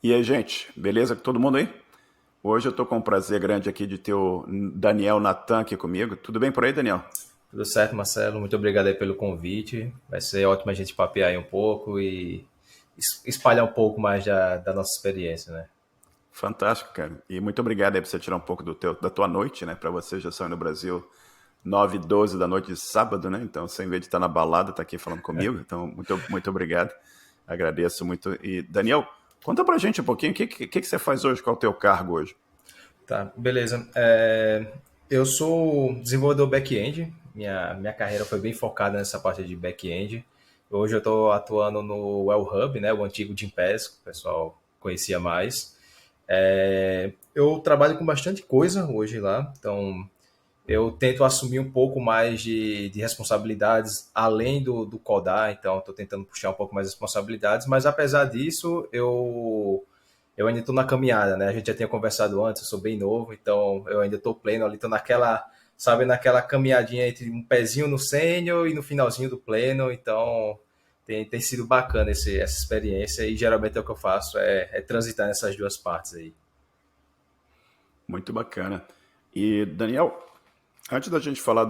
E aí, gente, beleza com todo mundo aí? Hoje eu tô com um prazer grande aqui de ter o Daniel Natan aqui comigo. Tudo bem por aí, Daniel? Tudo certo, Marcelo? Muito obrigado aí pelo convite. Vai ser ótimo a gente papear aí um pouco e espalhar um pouco mais da nossa experiência, né? Fantástico, cara. E muito obrigado aí por você tirar um pouco da tua noite, né? Para você já saiu no Brasil 9h12 da noite de sábado, né? Então, você, em vez de estar na balada, tá aqui falando comigo. Então, muito obrigado. Agradeço muito. E, Daniel, conta pra gente um pouquinho, o que você faz hoje? Qual é o teu cargo hoje? Tá, beleza. Eu sou desenvolvedor back-end. Minha carreira foi bem focada nessa parte de back-end. Hoje eu estou atuando no Well Hub, né? O antigo Gympass, que o pessoal conhecia mais. Eu trabalho com bastante coisa hoje lá, então eu tento assumir um pouco mais de responsabilidades além do codar, então estou tentando puxar um pouco mais de responsabilidades, mas apesar disso, eu ainda estou na caminhada, né? A gente já tinha conversado antes, eu sou bem novo, então eu ainda estou pleno ali, estou naquela, sabe, naquela caminhadinha entre um pezinho no sênior e no finalzinho do pleno, então tem sido bacana essa experiência e geralmente é o que eu faço, é transitar nessas duas partes aí. Muito bacana. E, Daniel, antes da gente falar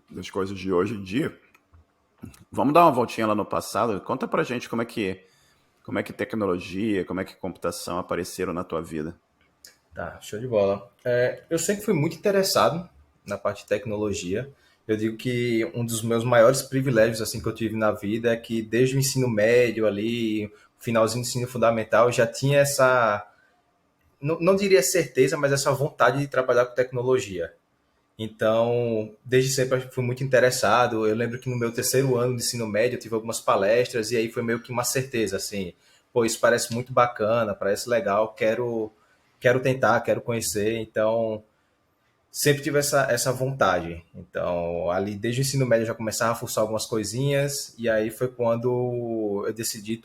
das coisas de hoje em dia, vamos dar uma voltinha lá no passado. Conta pra gente como é que tecnologia, como é que computação apareceram na tua vida. Tá, show de bola. Eu sempre fui muito interessado na parte de tecnologia. Eu digo que um dos meus maiores privilégios assim que eu tive na vida é que desde o ensino médio ali, finalzinho do ensino fundamental, eu já tinha essa, não diria certeza, mas essa vontade de trabalhar com tecnologia. Então, desde sempre eu fui muito interessado. Eu lembro que no meu terceiro ano de ensino médio eu tive algumas palestras e aí foi meio que uma certeza, assim, pô, isso parece muito bacana, parece legal, quero tentar, quero conhecer. Então, sempre tive essa vontade. Então, ali desde o ensino médio eu já começava a fuçar algumas coisinhas e aí foi quando eu decidi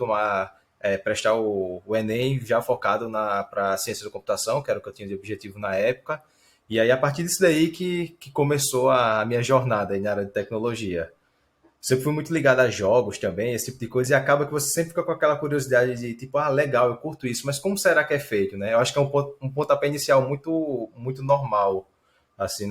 prestar o Enem já focado para ciência da computação, que era o que eu tinha de objetivo na época. E aí, a partir disso daí que começou a minha jornada aí na área de tecnologia. Sempre fui muito ligado a jogos também, esse tipo de coisa, e acaba que você sempre fica com aquela curiosidade de tipo, ah, legal, eu curto isso, mas como será que é feito, né? Eu acho que é um pontapé inicial muito normal, assim,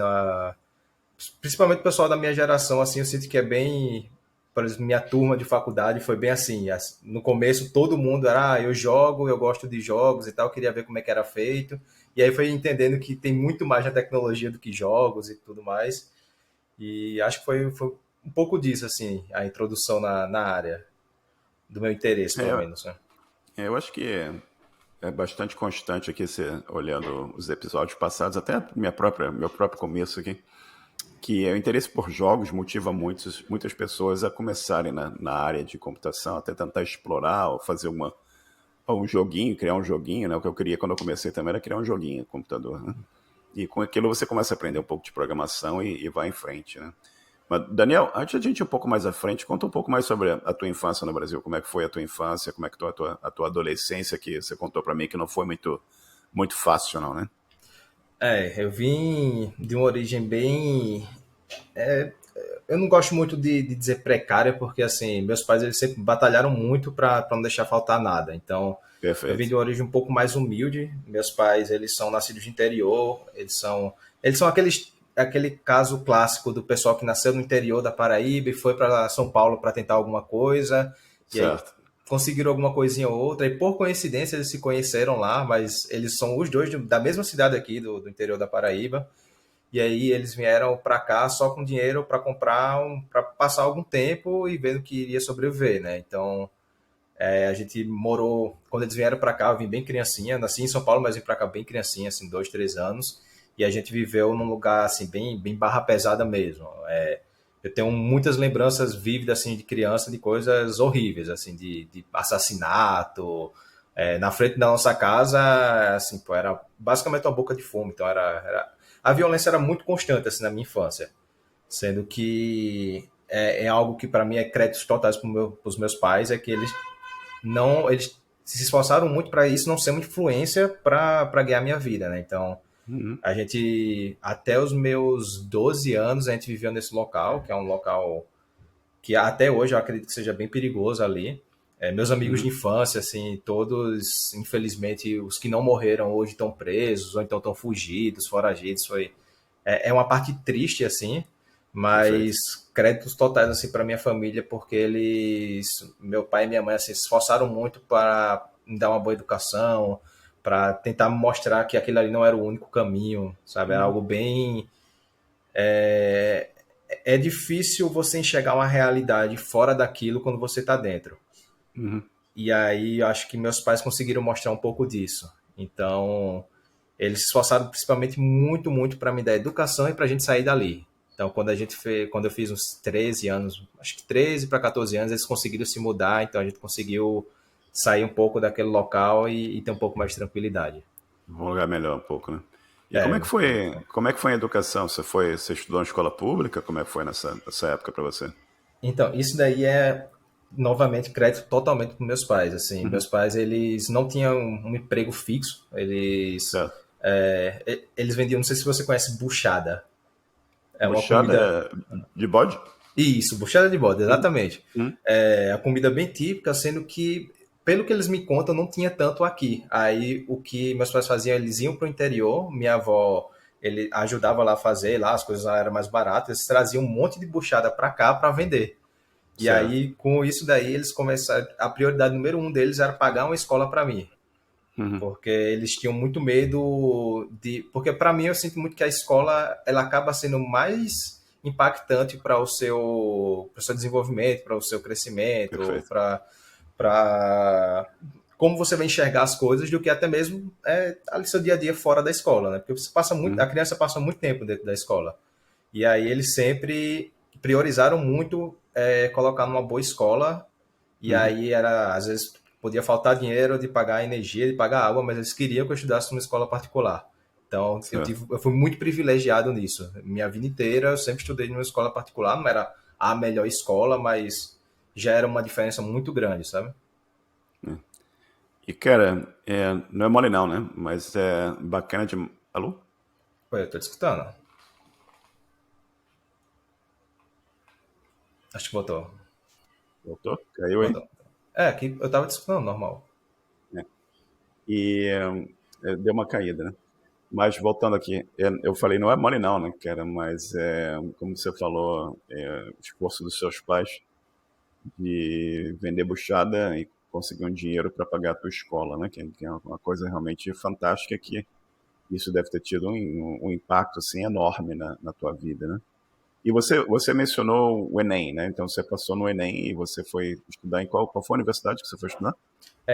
principalmente o pessoal da minha geração, assim, eu sinto que é bem, por exemplo, minha turma de faculdade foi bem assim, no começo todo mundo era, eu jogo, eu gosto de jogos e tal, queria ver como é que era feito, e aí foi entendendo que tem muito mais na tecnologia do que jogos e tudo mais, e acho que foi um pouco disso, assim, a introdução na área, do meu interesse, É, pelo eu, menos, né? eu acho que é bastante constante aqui, você, olhando os episódios passados, até meu próprio começo aqui, que o interesse por jogos motiva muitas pessoas a começarem na área de computação, até tentar explorar ou fazer um joguinho, criar um joguinho, né? O que eu queria quando eu comecei também era criar um joguinho no computador, né? E com aquilo você começa a aprender um pouco de programação e vai em frente, né? Mas, Daniel, antes de a gente ir um pouco mais à frente, conta um pouco mais sobre a tua infância no Brasil. Como é que foi a tua infância, como é que foi a tua adolescência, que você contou para mim que não foi muito fácil, não, né? Eu vim de uma origem bem. Eu não gosto muito de dizer precária, porque assim, meus pais eles sempre batalharam muito para não deixar faltar nada. Então, eu vim Perfeito. de uma origem um pouco mais humilde. Meus pais, eles são nascidos de interior, eles são aquele caso clássico do pessoal que nasceu no interior da Paraíba e foi para São Paulo para tentar alguma coisa, e aí Certo. conseguiram alguma coisinha ou outra, e por coincidência eles se conheceram lá, mas eles são os dois da mesma cidade aqui, do interior da Paraíba. E aí eles vieram para cá só com dinheiro para para passar algum tempo e vendo que iria sobreviver, né? Então a gente morou quando eles vieram para cá, eu vim bem criancinha, nasci em São Paulo, mas vim para cá bem criancinha, assim, 2, 3 anos. E a gente viveu num lugar assim bem barra pesada mesmo. Eu tenho muitas lembranças vívidas assim de criança de coisas horríveis, assim, de assassinato. Na frente da nossa casa, assim, pô, era basicamente uma boca de fumo. Então a violência era muito constante assim na minha infância, sendo que é algo que para mim é créditos totais para os meus pais, é que eles se esforçaram muito para isso não ser uma influência para guiar minha vida, né? Então, Uhum. a gente, até os meus 12 anos, a gente viveu nesse local, que é um local que até hoje eu acredito que seja bem perigoso ali. Meus amigos de Uhum. infância, assim, todos, infelizmente, os que não morreram hoje estão presos, ou então estão fugidos, foragidos, é uma parte triste, assim, Perfeito. mas créditos totais, assim, para minha família, porque meu pai e minha mãe, assim, se esforçaram muito para me dar uma boa educação, para tentar me mostrar que aquilo ali não era o único caminho, sabe? Era Uhum. algo bem. É, é difícil você enxergar uma realidade fora daquilo quando você está dentro. Uhum. E aí eu acho que meus pais conseguiram mostrar um pouco disso. Então, eles se esforçaram principalmente muito, muito para me dar educação e para a gente sair dali. Então, quando eu fiz uns 13 anos, acho que 13 para 14 anos, eles conseguiram se mudar, então a gente conseguiu sair um pouco daquele local e ter um pouco mais de tranquilidade. Um lugar melhor um pouco, né? E É, foi muito bom. como é que foi a educação? Você estudou em escola pública? Como é que foi nessa época para você? Então, isso daí é novamente crédito totalmente para meus pais. Assim, Uhum. meus pais eles não tinham um emprego fixo. Certo. Eles vendiam, não sei se você conhece buchada. É uma comida. Buchada de bode? Isso, buchada de bode, Uhum. exatamente. Uhum. É a comida bem típica, sendo que, pelo que eles me contam, não tinha tanto aqui. Aí o que meus pais faziam, eles iam para o interior, minha avó ele ajudava lá a fazer, lá as coisas lá eram mais baratas, eles traziam um monte de buchada para cá para vender. E Certo. aí, com isso daí, eles começaram. A prioridade número um deles era pagar uma escola para mim. Uhum. Porque eles tinham muito medo de. Porque para mim eu sinto muito que a escola ela acaba sendo mais impactante para o seu desenvolvimento, para o seu crescimento, Perfeito. para como você vai enxergar as coisas do que até mesmo ali seu dia a dia fora da escola, né? Porque você passa muito, a Uhum. criança passa muito tempo dentro da escola. E aí eles sempre priorizaram muito colocar numa boa escola. E Uhum. aí era, às vezes, podia faltar dinheiro de pagar energia, de pagar água, mas eles queriam que eu estudasse numa escola particular. Então, Certo. eu fui muito privilegiado nisso. Minha vida inteira eu sempre estudei numa escola particular, não era a melhor escola, mas já era uma diferença muito grande, sabe? E, cara, não é mole não, né? Mas é bacana de... Alô? Pô, eu tô te escutando. Acho que voltou. Voltou? Caiu aí? Voltou. É, aqui eu tava te escutando, normal. É. E deu uma caída, né? Mas voltando aqui, eu falei, não é mole não, né, cara? Mas, como você falou, o esforço dos seus pais de vender buchada e conseguir um dinheiro para pagar a tua escola, né? Que é uma coisa realmente fantástica que isso deve ter tido um impacto assim enorme na tua vida, né? E você mencionou o Enem, né? Então você passou no Enem e você foi estudar em qual foi a universidade que você foi estudar?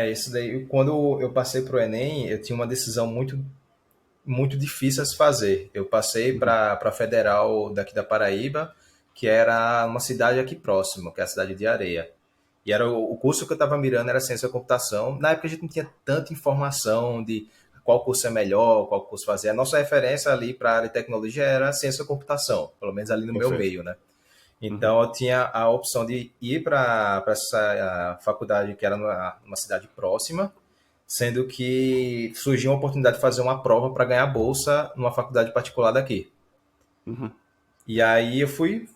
Isso daí, quando eu passei pro Enem, eu tinha uma decisão muito difícil a se fazer. Eu passei Uhum. para a Federal daqui da Paraíba, que era uma cidade aqui próxima, que é a cidade de Areia. E era o curso que eu estava mirando era ciência da computação. Na época a gente não tinha tanta informação de qual curso é melhor, qual curso fazer. A nossa referência ali para a área de tecnologia era ciência da computação, pelo menos ali no meu Perfeito. meio, né? Uhum. Então eu tinha a opção de ir para essa faculdade que era numa cidade próxima, sendo que surgiu uma oportunidade de fazer uma prova para ganhar bolsa numa faculdade particular daqui. Uhum. E aí eu fui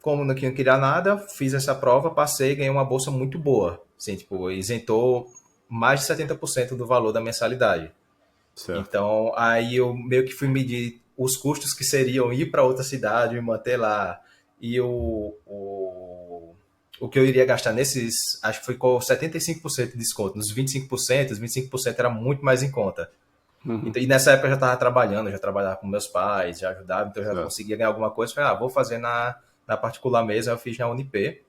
como não queria nada, fiz essa prova, passei, ganhei uma bolsa muito boa. Assim, tipo, isentou mais de 70% do valor da mensalidade. Certo. Então, aí eu meio que fui medir os custos que seriam ir para outra cidade, me manter lá, e o que eu iria gastar nesses, acho que foi com 75% de desconto. Nos 25%, os 25% era muito mais em conta. Uhum. Então, e nessa época eu já estava trabalhando, eu já trabalhava com meus pais, já ajudava, então eu já Certo. conseguia ganhar alguma coisa. Falei, vou fazer na particular mesmo, aí eu fiz na Unip.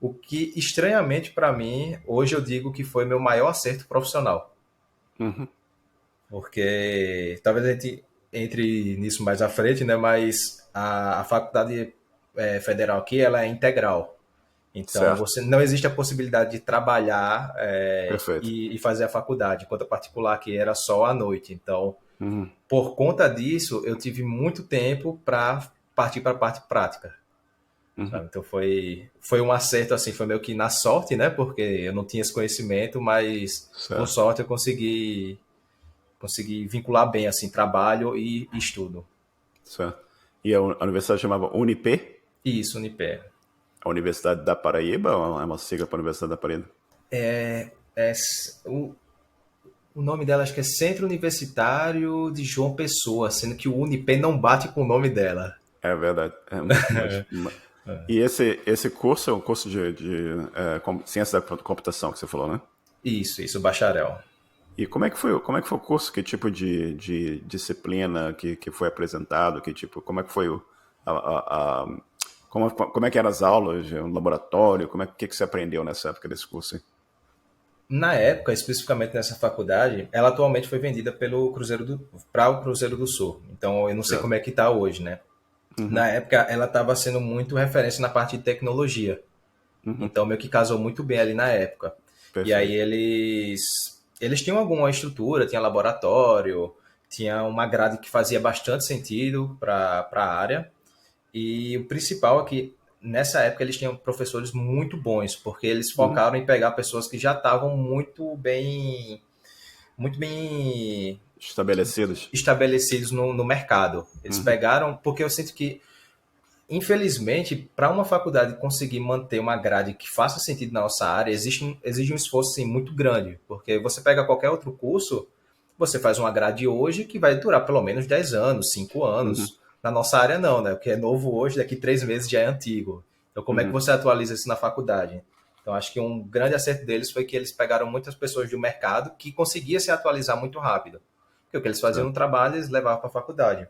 O que, estranhamente para mim, hoje eu digo que foi meu maior acerto profissional. Uhum. Porque talvez a gente entre nisso mais à frente, né? Mas a faculdade federal aqui, ela é integral. Então, Certo. você não existe a possibilidade de trabalhar Perfeito. e fazer a faculdade, enquanto a particular aqui era só à noite. Então, Uhum. por conta disso, eu tive muito tempo para partir para a parte prática. Uhum. Sabe? Então foi um acerto assim, foi meio que na sorte, né? Porque eu não tinha esse conhecimento, mas com Certo. sorte eu consegui vincular bem assim trabalho e estudo. Certo. E a universidade chamava Unip? Isso, Unipé. A Universidade da Paraíba ou é uma sigla para a Universidade da Paraíba? É, o nome dela acho que é Centro Universitário de João Pessoa, sendo que o Unip não bate com o nome dela. É verdade. E esse curso é um curso de ciência da computação que você falou, né? Isso, bacharel. E como é que foi o curso? Que tipo de disciplina que foi apresentado? Que tipo, como é que foi como é que eram as aulas, no laboratório? Que você aprendeu nessa época desse curso? Aí? Na época, especificamente nessa faculdade, ela atualmente foi vendida pelo para o Cruzeiro do Sul. Então, eu não sei Certo. como é que está hoje, né? Uhum, Na época, ela estava sendo muito referência na parte de tecnologia. uhum, Então, meio que casou muito bem ali na época. E aí, perfeito. eles tinham alguma estrutura, tinha laboratório, tinha uma grade que fazia bastante sentido para a área. E o principal é que nessa época eles tinham professores muito bons, porque eles Uhum, focaram em pegar pessoas que já estavam muito bem estabelecidos. estabelecidos no mercado. Eles Uhum, pegaram, porque eu sinto que, infelizmente, para uma faculdade conseguir manter uma grade que faça sentido na nossa área, exige um esforço assim, muito grande, porque você pega qualquer outro curso, você faz uma grade hoje que vai durar pelo menos 10 anos, 5 uhum, anos. Na nossa área, não, né? O que é novo hoje, daqui 3 meses já é antigo. Então, como é que uhum, você atualiza isso na faculdade? Então, acho que um grande acerto deles foi que eles pegaram muitas pessoas do mercado que conseguiam se atualizar muito rápido. Porque o que eles faziam no certo. trabalho, eles levavam para a faculdade.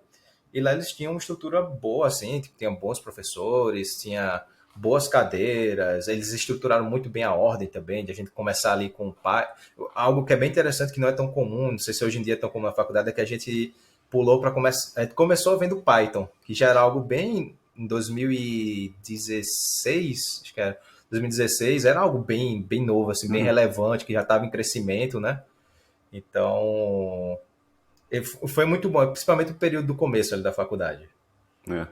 E lá eles tinham uma estrutura boa, assim, tipo, tinha bons professores, tinha boas cadeiras, eles estruturaram muito bem a ordem também, de a gente começar ali com o pai. Algo que é bem interessante, que não é tão comum, não sei se hoje em dia é tão comum na faculdade, é que a gente pulou para começar. A gente começou vendo Python, que já era algo bem em 2016, acho que era 2016, era algo bem novo, assim, bem Uhum, relevante, que já estava em crescimento, né? Então, foi muito bom, principalmente o período do começo ali da faculdade. é.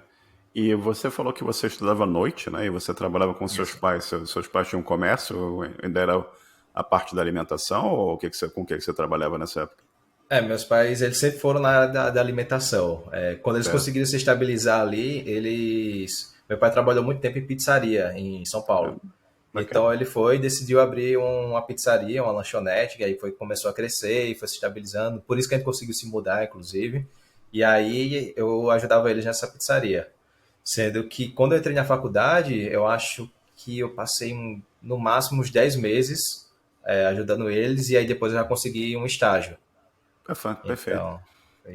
E você falou que você estudava à noite, né? E você trabalhava com seus Isso. pais. Seus pais tinham um comércio? Ou ainda era a parte da alimentação? Ou com o que você trabalhava nessa época? Meus pais, eles sempre foram na área da alimentação. Quando eles Certo. conseguiram se estabilizar ali, eles... Meu pai trabalhou muito tempo em pizzaria em São É, Paulo. bacana. Então ele foi e decidiu abrir uma pizzaria, uma lanchonete, que aí começou a crescer e foi se estabilizando. Por isso que a gente conseguiu se mudar, inclusive. E aí eu ajudava eles nessa pizzaria. Sendo que quando eu entrei na faculdade, eu acho que eu passei no máximo uns 10 meses ajudando eles, e aí depois eu já consegui um estágio. Perfeito. Então,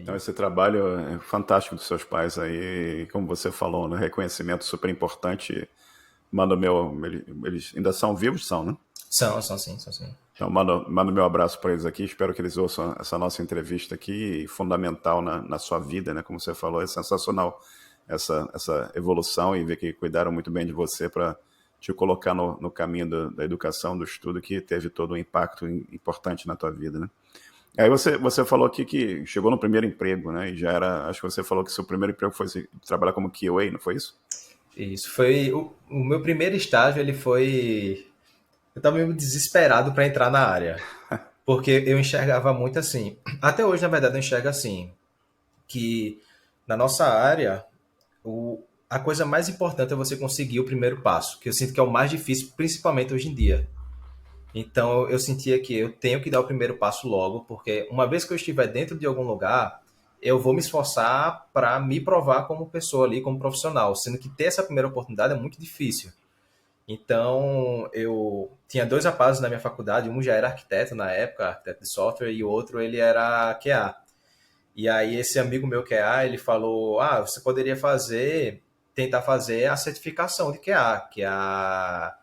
Então, foi esse trabalho é fantástico dos seus pais aí, como você falou, né? Reconhecimento super importante. Manda o meu. Eles ainda são vivos, são, né? são sim, são sim. Então, manda meu abraço para eles aqui. Espero que eles ouçam essa nossa entrevista aqui, fundamental na sua vida, né? Como você falou, é sensacional essa evolução e ver que cuidaram muito bem de você para te colocar no caminho da educação, do estudo, que teve todo um impacto importante na tua vida, né? Aí você falou aqui que chegou no primeiro emprego, né? E já era, acho que você falou que seu primeiro emprego foi trabalhar como QA, não foi isso? Isso foi o meu primeiro estágio, ele foi eu estava meio desesperado para entrar na área, porque eu enxergava muito assim. Até hoje, na verdade, eu enxergo assim que na nossa área a coisa mais importante é você conseguir o primeiro passo, que eu sinto que é o mais difícil, principalmente hoje em dia. Então eu sentia que eu tenho que dar o primeiro passo logo, porque uma vez que eu estiver dentro de algum lugar, eu vou me esforçar para me provar como pessoa ali, como profissional, sendo que ter essa primeira oportunidade é muito difícil. Então eu tinha dois rapazes na minha faculdade, um já era arquiteto na época, arquiteto de software, e o outro ele era QA. E aí esse amigo meu QA, ele falou: "Ah, você poderia tentar fazer a certificação de QA, que é a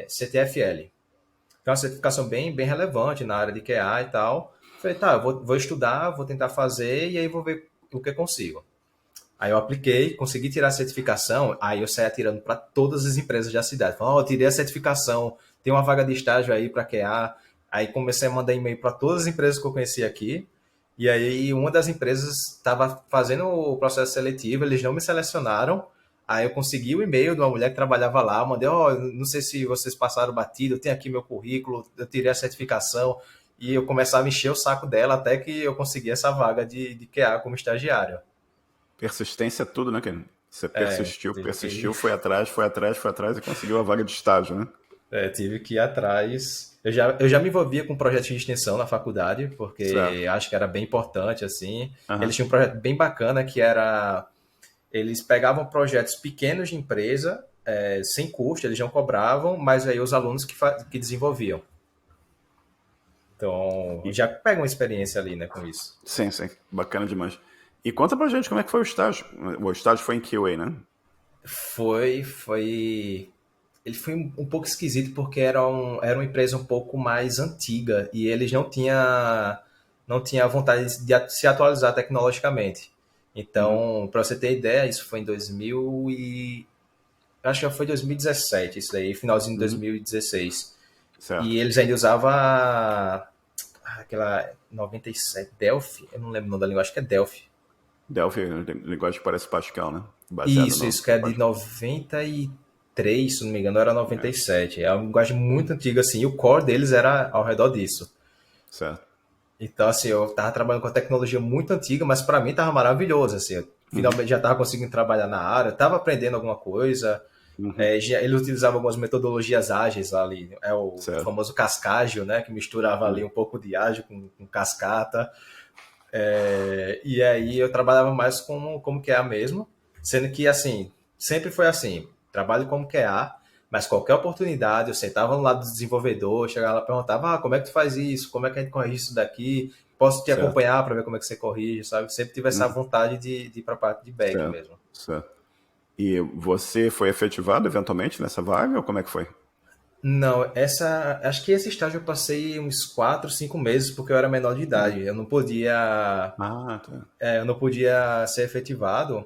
CTFL. Que é uma certificação bem relevante na área de QA e tal. Falei, tá, eu vou estudar, vou tentar fazer e aí vou ver o que eu consigo. Aí eu apliquei, consegui tirar a certificação, aí eu saí atirando para todas as empresas da cidade. Falei, ó, eu tirei a certificação, tem uma vaga de estágio aí para QA. Aí comecei a mandar e-mail para todas as empresas que eu conhecia aqui. E aí uma das empresas estava fazendo o processo seletivo, eles não me selecionaram. Aí eu consegui o e-mail de uma mulher que trabalhava lá, mandei, ó, não sei se vocês passaram batido, eu tenho aqui meu currículo, eu tirei a certificação. E eu começava a encher o saco dela até que eu consegui essa vaga de QA como estagiário. Persistência é tudo, né, cara? Você É, persistiu, tive que. persistiu, foi atrás e conseguiu a vaga de estágio, né? Tive que ir atrás. Eu já me envolvia com projetos de extensão na faculdade, porque Certo. acho que era bem importante, assim. Eles Aham. tinham um projeto bem bacana que era... Eles pegavam projetos pequenos de empresa, sem custo, eles não cobravam, mas aí os alunos que desenvolviam. Então, E- já pegam uma experiência ali, né, com isso. sim, sim. Bacana demais. E conta pra gente como é que foi o estágio. O estágio foi em QA, né? Foi. Ele foi um pouco esquisito porque era uma empresa um pouco mais antiga e eles não tinha vontade de se atualizar tecnologicamente. Uhum. Então, para você ter ideia, isso foi em 2000 e acho que foi 2017, isso daí, finalzinho de Uhum. 2016. Certo. E eles ainda usavam aquela 97 Delphi, eu não lembro o nome da língua, acho que é Delphi. Delphi, linguagem que parece Pascal, né? Baseada Isso, no isso que é de Pascal. 93, se não me engano, era É. 97. É uma linguagem muito antiga, assim, e o core deles era ao redor disso. Certo. Então, assim, eu tava trabalhando com a tecnologia muito antiga, mas para mim tava maravilhoso, assim, eu Uhum. finalmente já tava conseguindo trabalhar na área, tava aprendendo alguma coisa, Uhum. ele utilizava algumas metodologias ágeis ali, é o Certo. famoso cascágio, né, que misturava ali Uhum. um pouco de ágil com cascata. E aí eu trabalhava mais como QA mesmo, sendo que, assim, sempre foi assim, trabalho como QA, mas qualquer oportunidade, eu sentava no lado do desenvolvedor, chegava lá e perguntava, como é que tu faz isso? Como é que a gente corrige isso daqui? Posso te Certo. acompanhar para ver como é que você corrige, sabe? Sempre tive essa Uhum. vontade de ir para a parte de back Certo. mesmo. Certo. E você foi efetivado eventualmente nessa vaga ou como é que foi? Não, acho que esse estágio eu passei uns 4, 5 meses porque eu era menor de Uhum. idade. Ah, tá. Eu não podia ser efetivado.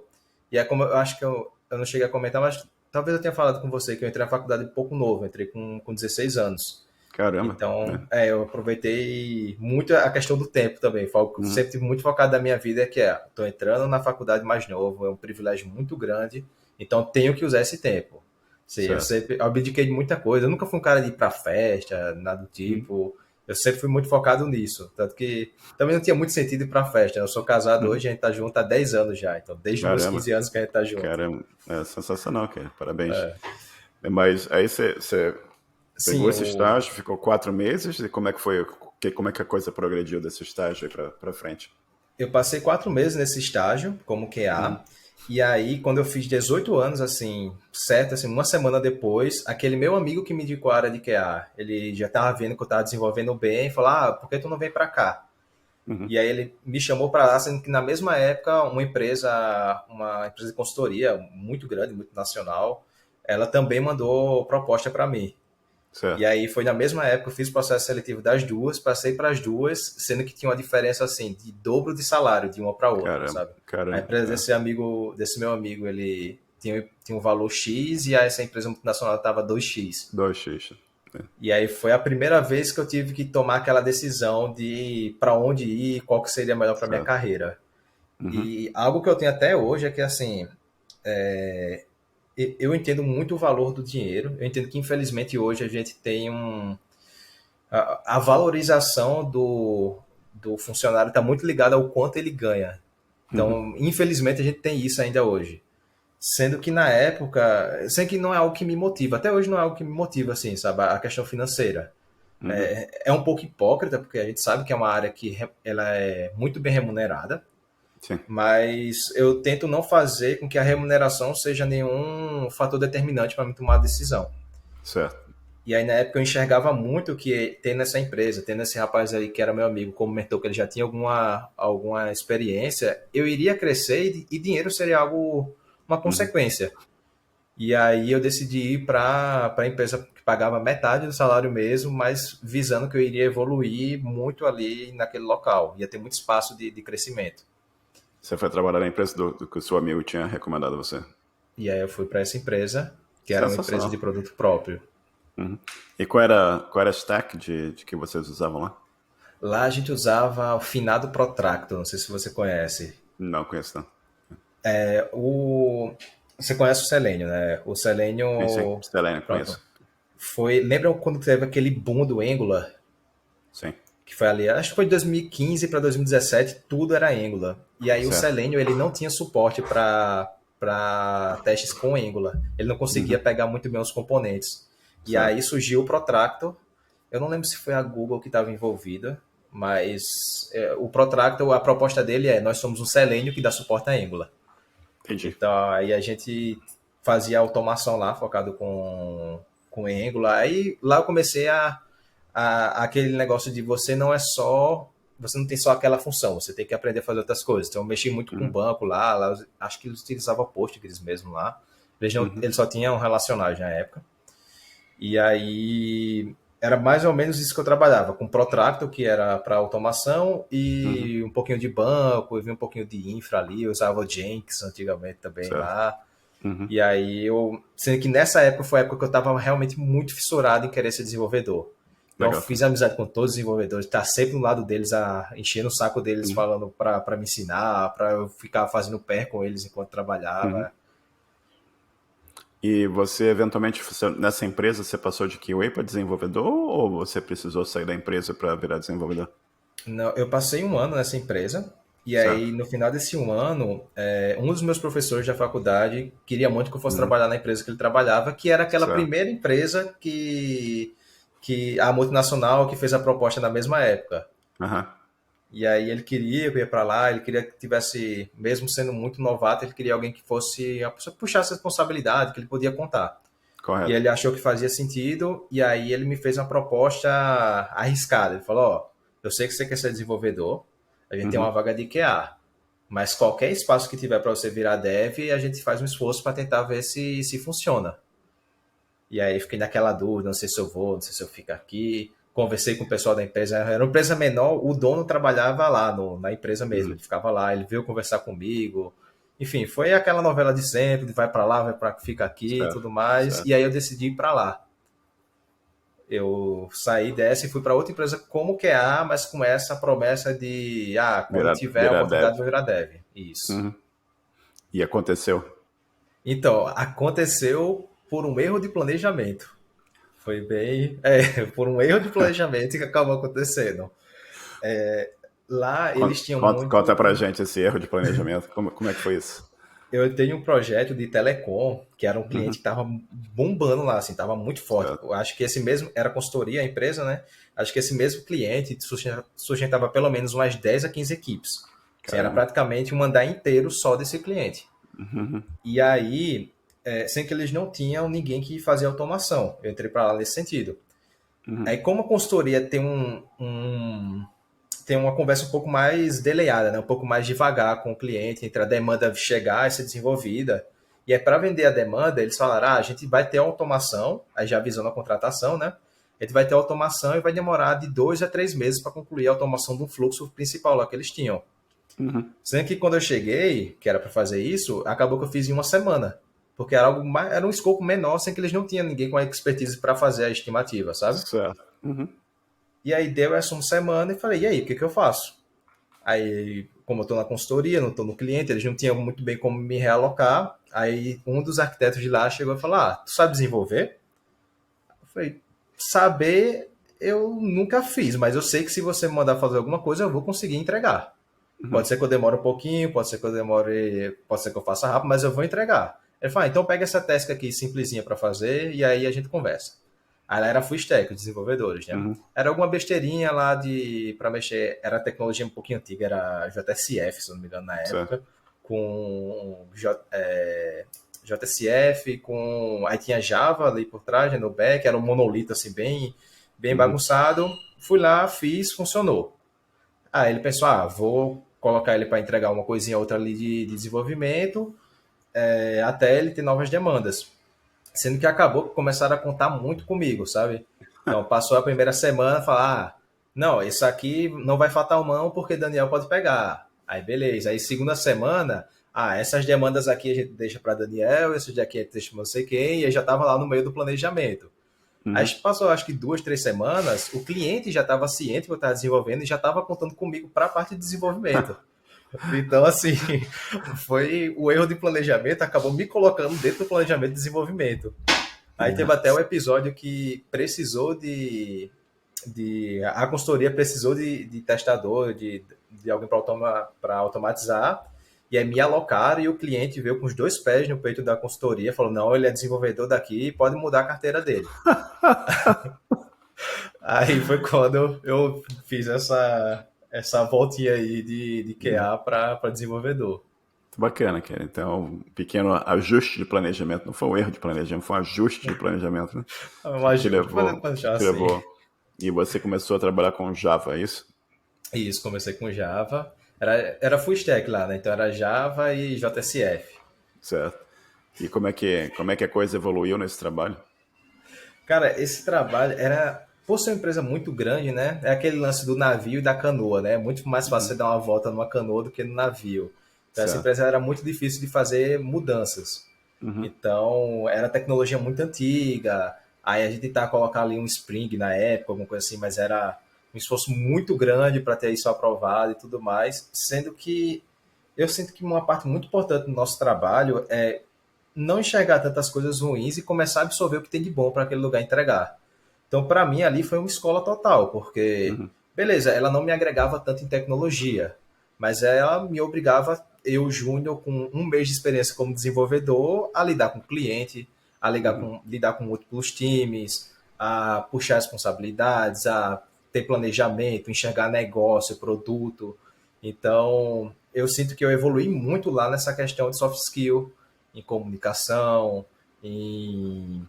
E é como eu acho que eu não cheguei a comentar, mas talvez eu tenha falado com você que eu entrei na faculdade um pouco novo, entrei com 16 anos. Caramba. Então, É. eu aproveitei muito a questão do tempo também. Foi algo que eu Uhum. sempre tive muito focado na minha vida, que estou entrando na faculdade mais novo, é um privilégio muito grande, então tenho que usar esse tempo. Sim, eu Certo. sempre abdiquei de muita coisa. Eu nunca fui um cara de ir pra festa, nada do Uhum. tipo. Eu sempre fui muito focado nisso. Tanto que também não tinha muito sentido ir pra festa. Eu sou casado Uhum. hoje, a gente tá junto há 10 anos já. Então, desde os meus Caramba. 15 anos que a gente tá junto. Caramba. É sensacional, cara. Parabéns. Mas aí você pegou Sim, esse estágio, ficou 4 meses e como é que foi? Como é que a coisa progrediu desse estágio aí pra frente? eu passei 4 meses nesse estágio como Uhum. QA. E aí, quando eu fiz 18 anos, assim, certo, assim, uma semana depois, aquele meu amigo que me indicou a área de QA, ele já tava vendo que eu tava desenvolvendo bem, e falou, por que tu não vem para cá? Uhum. E aí ele me chamou para lá, sendo que na mesma época uma empresa de consultoria muito grande, muito nacional, ela também mandou proposta para mim. E Certo. aí foi na mesma época, eu fiz o processo seletivo das duas, passei para as duas, sendo que tinha uma diferença assim de dobro de salário de uma para outra, Caramba. sabe? A Caramba. empresa É. desse meu amigo, ele tinha um valor X e essa empresa multinacional estava 2x. 2x. É. E aí foi a primeira vez que eu tive que tomar aquela decisão de para onde ir, qual que seria melhor para minha Certo. carreira. Uhum. E algo que eu tenho até hoje é que assim, eu entendo muito o valor do dinheiro. Eu entendo que infelizmente hoje a gente tem a valorização do funcionário está muito ligada ao quanto ele ganha. Uhum. Então, infelizmente, a gente tem isso ainda hoje. Sendo que na época, sendo que não é algo que me motiva, até hoje não é algo que me motiva, assim, sabe, a questão financeira. Uhum. É um pouco hipócrita, porque a gente sabe que é uma área que ela é muito bem remunerada, Sim. mas eu tento não fazer com que a remuneração seja nenhum fator determinante para me tomar a decisão. Certo. E aí, na época, eu enxergava muito que tendo essa empresa, tendo esse rapaz aí que era meu amigo, como mentor, que ele já tinha alguma experiência, eu iria crescer e dinheiro seria algo, uma Uhum. consequência. E aí eu decidi ir para a empresa que pagava metade do salário mesmo, mas visando que eu iria evoluir muito ali naquele local. Ia ter muito espaço de crescimento. Você foi trabalhar na empresa do que o seu amigo tinha recomendado a você. E aí eu fui para essa empresa, que era uma empresa de Sensacional. produto próprio. Uhum. E qual era a stack de que vocês usavam lá? Lá a gente usava o finado Protractor, não sei se você conhece. Não conheço, não. Você conhece o Selenium, né? O Sim, sim. Selenium, Selenium, pronto, conheço. lembra quando teve aquele boom do Angular? Sim. Que foi ali, acho que foi de 2015 para 2017, tudo era Angular. E aí o Certo. Selenium, ele não tinha suporte para testes com Angular. Ele não conseguia Uhum. pegar muito bem os componentes. E aí surgiu o Protractor. Eu não lembro se foi a Google que estava envolvida, mas o Protractor, a proposta dele nós somos um Selenium que dá suporte a Angular. Entendi. Então, aí a gente fazia automação lá, focado com Angular. Aí lá eu comecei aquele negócio de você não tem só aquela função, você tem que aprender a fazer outras coisas. Então eu mexi muito com o banco lá, acho que eles utilizavam Postgres mesmo lá. Eles só tinham relacionais na época. E aí era mais ou menos isso que eu trabalhava, com Protractor, que era para automação, e um pouquinho de banco, eu vi um pouquinho de infra ali, eu usava o Jenkins antigamente também lá. E aí sendo que nessa época foi a época que eu estava realmente muito fissurado em querer ser desenvolvedor. Então eu fiz amizade com todos os desenvolvedores, estar sempre do lado deles, enchendo o saco deles, falando para me ensinar, para eu ficar fazendo pé com eles enquanto trabalhava. E você, eventualmente, nessa empresa, você passou de QA para desenvolvedor ou você precisou sair da empresa para virar desenvolvedor? Não, eu passei um ano nessa empresa, e Certo. aí no final desse um ano, um dos meus professores da faculdade queria muito que eu fosse trabalhar na empresa que ele trabalhava, que era aquela primeira empresa que a multinacional que fez a proposta na mesma época. E aí ele queria que eu ia para lá, ele queria que tivesse, mesmo sendo muito novato, ele queria alguém que fosse a pessoa que puxasse a responsabilidade, que ele podia contar. Correto. E ele achou que fazia sentido, e aí ele me fez uma proposta arriscada. Ele falou, eu sei que você quer ser desenvolvedor, a gente tem uma vaga de QA, mas qualquer espaço que tiver para você virar dev, a gente faz um esforço para tentar ver se funciona. E aí fiquei naquela dúvida, não sei se eu vou, não sei se eu fico aqui. Conversei com o pessoal da empresa, era uma empresa menor, o dono trabalhava lá na empresa mesmo, ele ficava lá, ele veio conversar comigo. Enfim, foi aquela novela de sempre, de vai para lá, fica aqui e tudo mais. E aí eu decidi ir para lá. Eu saí dessa e fui para outra empresa como QA, mas com essa promessa de, quando tiver a oportunidade, vou virar dev. Isso. E aconteceu? Então, aconteceu por um erro de planejamento. Foi bem. Por um erro de planejamento que acabou acontecendo. Lá eles tinham muito. Conta pra gente esse erro de planejamento. Como é que foi isso? Eu tenho um projeto de telecom, que era um cliente que estava bombando lá, assim, estava muito forte. Certo. Eu acho que esse mesmo, era consultoria a empresa, né? Acho que esse mesmo cliente sustentava pelo menos umas 10 a 15 equipes. Assim, era praticamente um andar inteiro só desse cliente. E aí, sem que eles não tinham ninguém que fazia automação. Eu entrei para lá nesse sentido. Aí, como a consultoria tem tem uma conversa um pouco mais deleiada, né? Um pouco mais devagar com o cliente, entre a demanda chegar e ser desenvolvida. E aí, para vender a demanda, eles falaram, a gente vai ter automação, aí já avisando a contratação, né? A gente vai ter automação e vai demorar de 2 a 3 meses para concluir a automação do fluxo principal lá que eles tinham. Sendo que quando eu cheguei, que era para fazer isso, acabou que eu fiz em uma semana. Porque era era um escopo menor, sem que eles não tinham ninguém com a expertise para fazer a estimativa, sabe? Certo. E aí deu essa uma semana e falei, e aí, o que eu faço? Aí, como eu estou na consultoria, não estou no cliente, eles não tinham muito bem como me realocar. Aí um dos arquitetos de lá chegou e falou, tu sabe desenvolver? Eu falei, saber eu nunca fiz, mas eu sei que se você me mandar fazer alguma coisa, eu vou conseguir entregar. Pode ser que eu demore um pouquinho, pode ser que eu faça rápido, mas eu vou entregar. Ele falou, então pega essa task aqui simplesinha para fazer e aí a gente conversa. Aí lá era full stack, os desenvolvedores, né? Era alguma besteirinha lá para mexer, era tecnologia um pouquinho antiga, era JSF, se eu não me engano, na época, com JSF, aí tinha Java ali por trás, né, no back, era um monolito assim, bem bagunçado. Fui lá, fiz, funcionou. Aí ele pensou, vou colocar ele para entregar uma coisinha ou outra ali de desenvolvimento, até ele ter novas demandas. Sendo que acabou que começaram a contar muito comigo, sabe? Então, passou a primeira semana, falar, não, isso aqui não vai faltar mão porque Daniel pode pegar. Aí, beleza. Aí, segunda semana, essas demandas aqui a gente deixa para Daniel, esses daqui a gente deixa para não sei quem, e aí já estava lá no meio do planejamento. Aí passou, acho que 2, 3 semanas, o cliente já estava ciente que eu estava desenvolvendo e já estava contando comigo para a parte de desenvolvimento. Então, assim, foi o erro de planejamento, acabou me colocando dentro do planejamento de desenvolvimento. Aí teve até um episódio que precisou a consultoria precisou de testador, de alguém para automatizar, e aí me alocaram e o cliente veio com os dois pés no peito da consultoria, falou, não, ele é desenvolvedor daqui, pode mudar a carteira dele. Aí foi quando eu fiz essa voltinha aí de QA para desenvolvedor. Bacana, cara. Então, um pequeno ajuste de planejamento. Não foi um erro de planejamento, foi um ajuste de planejamento, né? Mas Que podemos levou, deixar que assim. levou. E você começou a trabalhar com Java, é isso? Isso, comecei com Java. Era full stack lá, né? Então era Java e JSF. Certo. E como é que a coisa evoluiu nesse trabalho? Cara, esse trabalho era, por ser uma empresa muito grande, né? É aquele lance do navio e da canoa, né? É muito mais fácil você dar uma volta numa canoa do que no navio. Então essa Certo. empresa era muito difícil de fazer mudanças. Uhum. Então era tecnologia muito antiga. Aí a gente tentava colocar ali um Spring na época, alguma coisa assim, mas era um esforço muito grande para ter isso aprovado e tudo mais. Sendo que eu sinto que uma parte muito importante do nosso trabalho é não enxergar tantas coisas ruins e começar a absorver o que tem de bom para aquele lugar entregar. Então, para mim, ali foi uma escola total, porque, Uhum. beleza, ela não me agregava tanto em tecnologia, mas ela me obrigava, eu, júnior, com um mês de experiência como desenvolvedor, a lidar com cliente, a Uhum. lidar com múltiplos times, a puxar responsabilidades, a ter planejamento, enxergar negócio, produto. Então, eu sinto que eu evolui muito lá nessa questão de soft skill, em comunicação, em,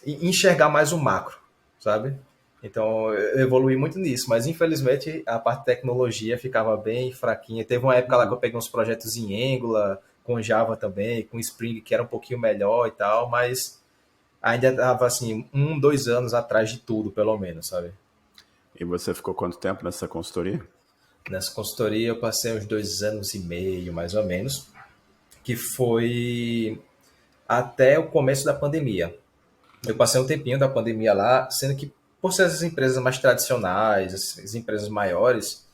em enxergar mais o macro, sabe? Então, eu evolui muito nisso, mas infelizmente a parte de tecnologia ficava bem fraquinha. Teve uma época lá que eu Uhum. peguei uns projetos em Angular, com Java também, com Spring, que era um pouquinho melhor e tal, mas ainda estava assim, 2 anos atrás de tudo, pelo menos, sabe? E você ficou quanto tempo nessa consultoria? Nessa consultoria eu passei uns 2 anos e meio, mais ou menos, que foi até o começo da pandemia. Eu passei um tempinho da pandemia lá, sendo que por ser essas empresas mais tradicionais, as empresas maiores,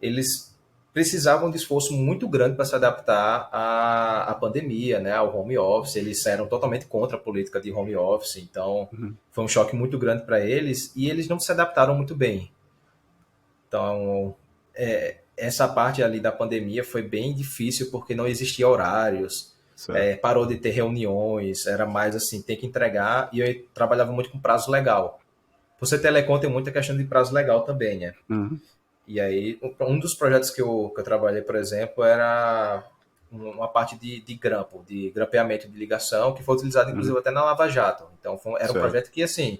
eles precisavam de esforço muito grande para se adaptar à pandemia, né, ao home office. Eles eram totalmente contra a política de home office, então Uhum. foi um choque muito grande para eles e eles não se adaptaram muito bem. Então, essa parte ali da pandemia foi bem difícil porque não existia horários, Certo. parou de ter reuniões, era mais assim, tem que entregar, e eu trabalhava muito com prazo legal. Por ser telecom tem muita questão de prazo legal também, né? Uhum. E aí, um dos projetos que eu trabalhei, por exemplo, era uma parte de grampo, de grampeamento de ligação, que foi utilizado inclusive Uhum. até na Lava Jato. Então, era um Certo. projeto que, assim,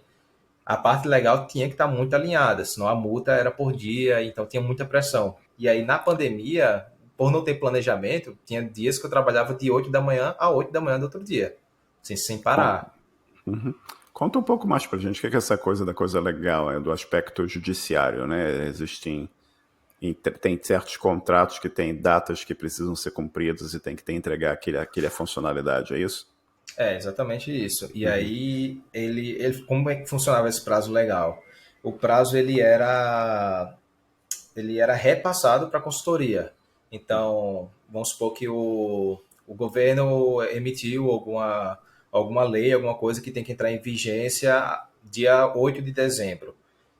a parte legal tinha que estar muito alinhada, senão a multa era por dia, então tinha muita pressão. E aí, na pandemia, por não ter planejamento, tinha dias que eu trabalhava de 8 da manhã a 8 da manhã do outro dia, assim, sem Com- parar. Uhum. Conta um pouco mais pra gente o que é essa coisa da coisa legal, do aspecto judiciário, né? Tem certos contratos que têm datas que precisam ser cumpridas e tem que entregar aquele funcionalidade, é isso? É, exatamente isso. E Uhum. aí, como é que funcionava esse prazo legal? O prazo, ele era repassado para a consultoria. Então, vamos supor que o governo emitiu alguma lei, alguma coisa que tem que entrar em vigência dia 8 de dezembro.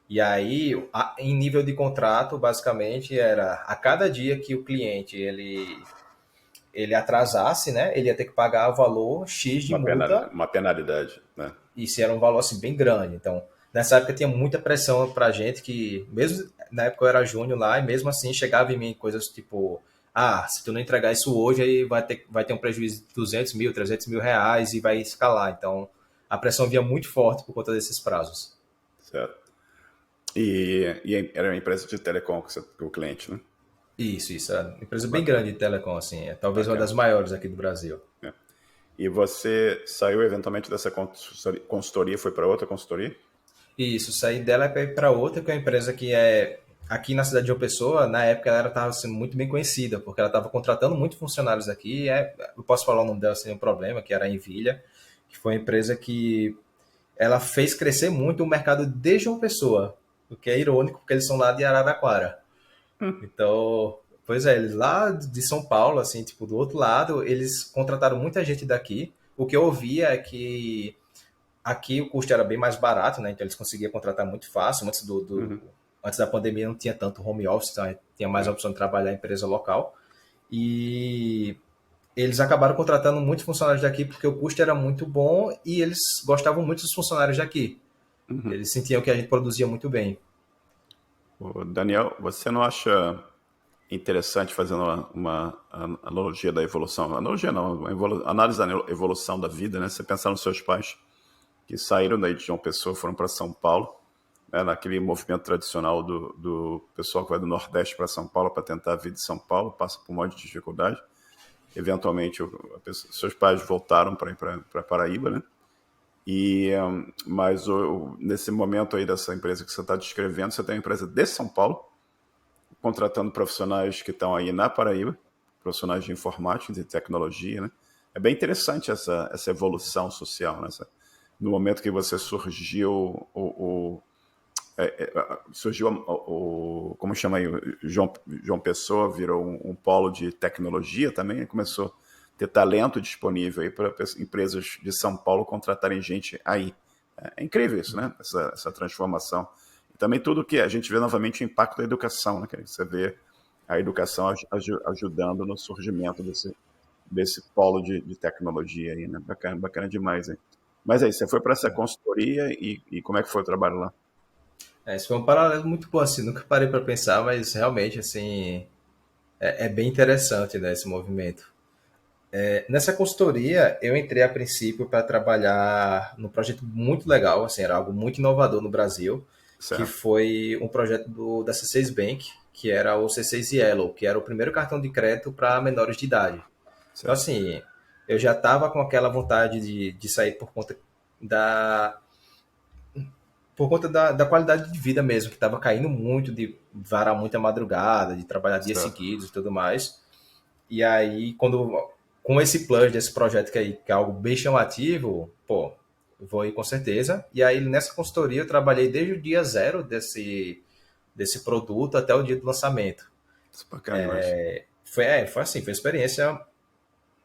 E aí, em nível de contrato, basicamente, era a cada dia que o cliente ele atrasasse, né, ele ia ter que pagar o valor X de multa, Uma penalidade, né? e se era um valor assim bem grande. Então, nessa época tinha muita pressão pra gente que, mesmo na época eu era júnior lá, e mesmo assim chegava em mim coisas tipo, se tu não entregar isso hoje, aí vai ter um prejuízo de 200 mil, 300 mil reais e vai escalar. Então, a pressão vinha muito forte por conta desses prazos. Certo. E era uma empresa de telecom o cliente, né? Isso, é uma empresa bem Bacana, grande de telecom, assim, talvez uma bacana. das maiores aqui do Brasil. É. E você saiu eventualmente dessa consultoria e foi para outra consultoria? Isso, sair dela para ir para outra, que é uma empresa que é aqui na cidade de João Pessoa, na época ela estava sendo muito bem conhecida, porque ela estava contratando muitos funcionários aqui. Eu posso falar o nome dela sem nenhum problema, que era a Envilha, que foi uma empresa que ela fez crescer muito o mercado de João Pessoa, o que é irônico, porque eles são lá de Araraquara. Então, pois é, eles lá de São Paulo, assim, tipo, do outro lado, eles contrataram muita gente daqui. O que eu ouvia é que aqui o custo era bem mais barato, né? Então eles conseguiam contratar muito fácil. Antes da pandemia não tinha tanto home office, então tinha mais a É. opção de trabalhar em empresa local. e eles acabaram contratando muitos funcionários daqui porque o custo era muito bom e eles gostavam muito dos funcionários daqui. Uhum. Eles sentiam que a gente produzia muito bem. Ô, Daniel, você não acha interessante fazendo uma analogia da evolução? Analogia não, análise da evolução da vida, né? Você pensar nos seus pais que saíram daí de João Pessoa, foram para São Paulo, né? Naquele movimento tradicional do pessoal que vai do Nordeste para São Paulo para tentar a vida em São Paulo, passa por um monte de dificuldade. Eventualmente, seus pais voltaram para ir para Paraíba, né? Mas nesse momento aí dessa empresa que você está descrevendo, você tem uma empresa de São Paulo, contratando profissionais que estão aí na Paraíba, profissionais de informática, de tecnologia, né? É bem interessante essa evolução social, né? No momento que você surgiu surgiu como chama aí, João Pessoa virou um polo de tecnologia também, né? Começou a ter talento disponível aí para empresas de São Paulo contratarem gente aí. É incrível isso, né? Essa transformação. E também tudo que a gente vê novamente o impacto da educação, né? Você vê a educação ajudando no surgimento desse polo de tecnologia aí, né? Bacana, bacana demais, hein? Mas aí, você foi para essa consultoria e como é que foi o trabalho lá? Esse foi um paralelo muito bom, assim, nunca parei para pensar, mas realmente, assim, é bem interessante, né, esse movimento. Nessa consultoria, eu entrei a princípio para trabalhar num projeto muito legal, assim, era algo muito inovador no Brasil, que Certo, foi um projeto da C6 Bank, que era o C6 Yellow, que era o primeiro cartão de crédito para menores de idade. Então, certo, assim, eu já estava com aquela vontade de sair da, por conta da qualidade de vida mesmo, que estava caindo muito, de varar muita madrugada, de trabalhar dias certo. seguidos e tudo mais. E aí, com esse plus desse projeto que é algo bem chamativo, pô, vou ir com certeza. E aí, nessa consultoria, eu trabalhei desde o dia zero desse produto até o dia do lançamento. Isso é bacana demais. Foi assim, foi uma experiência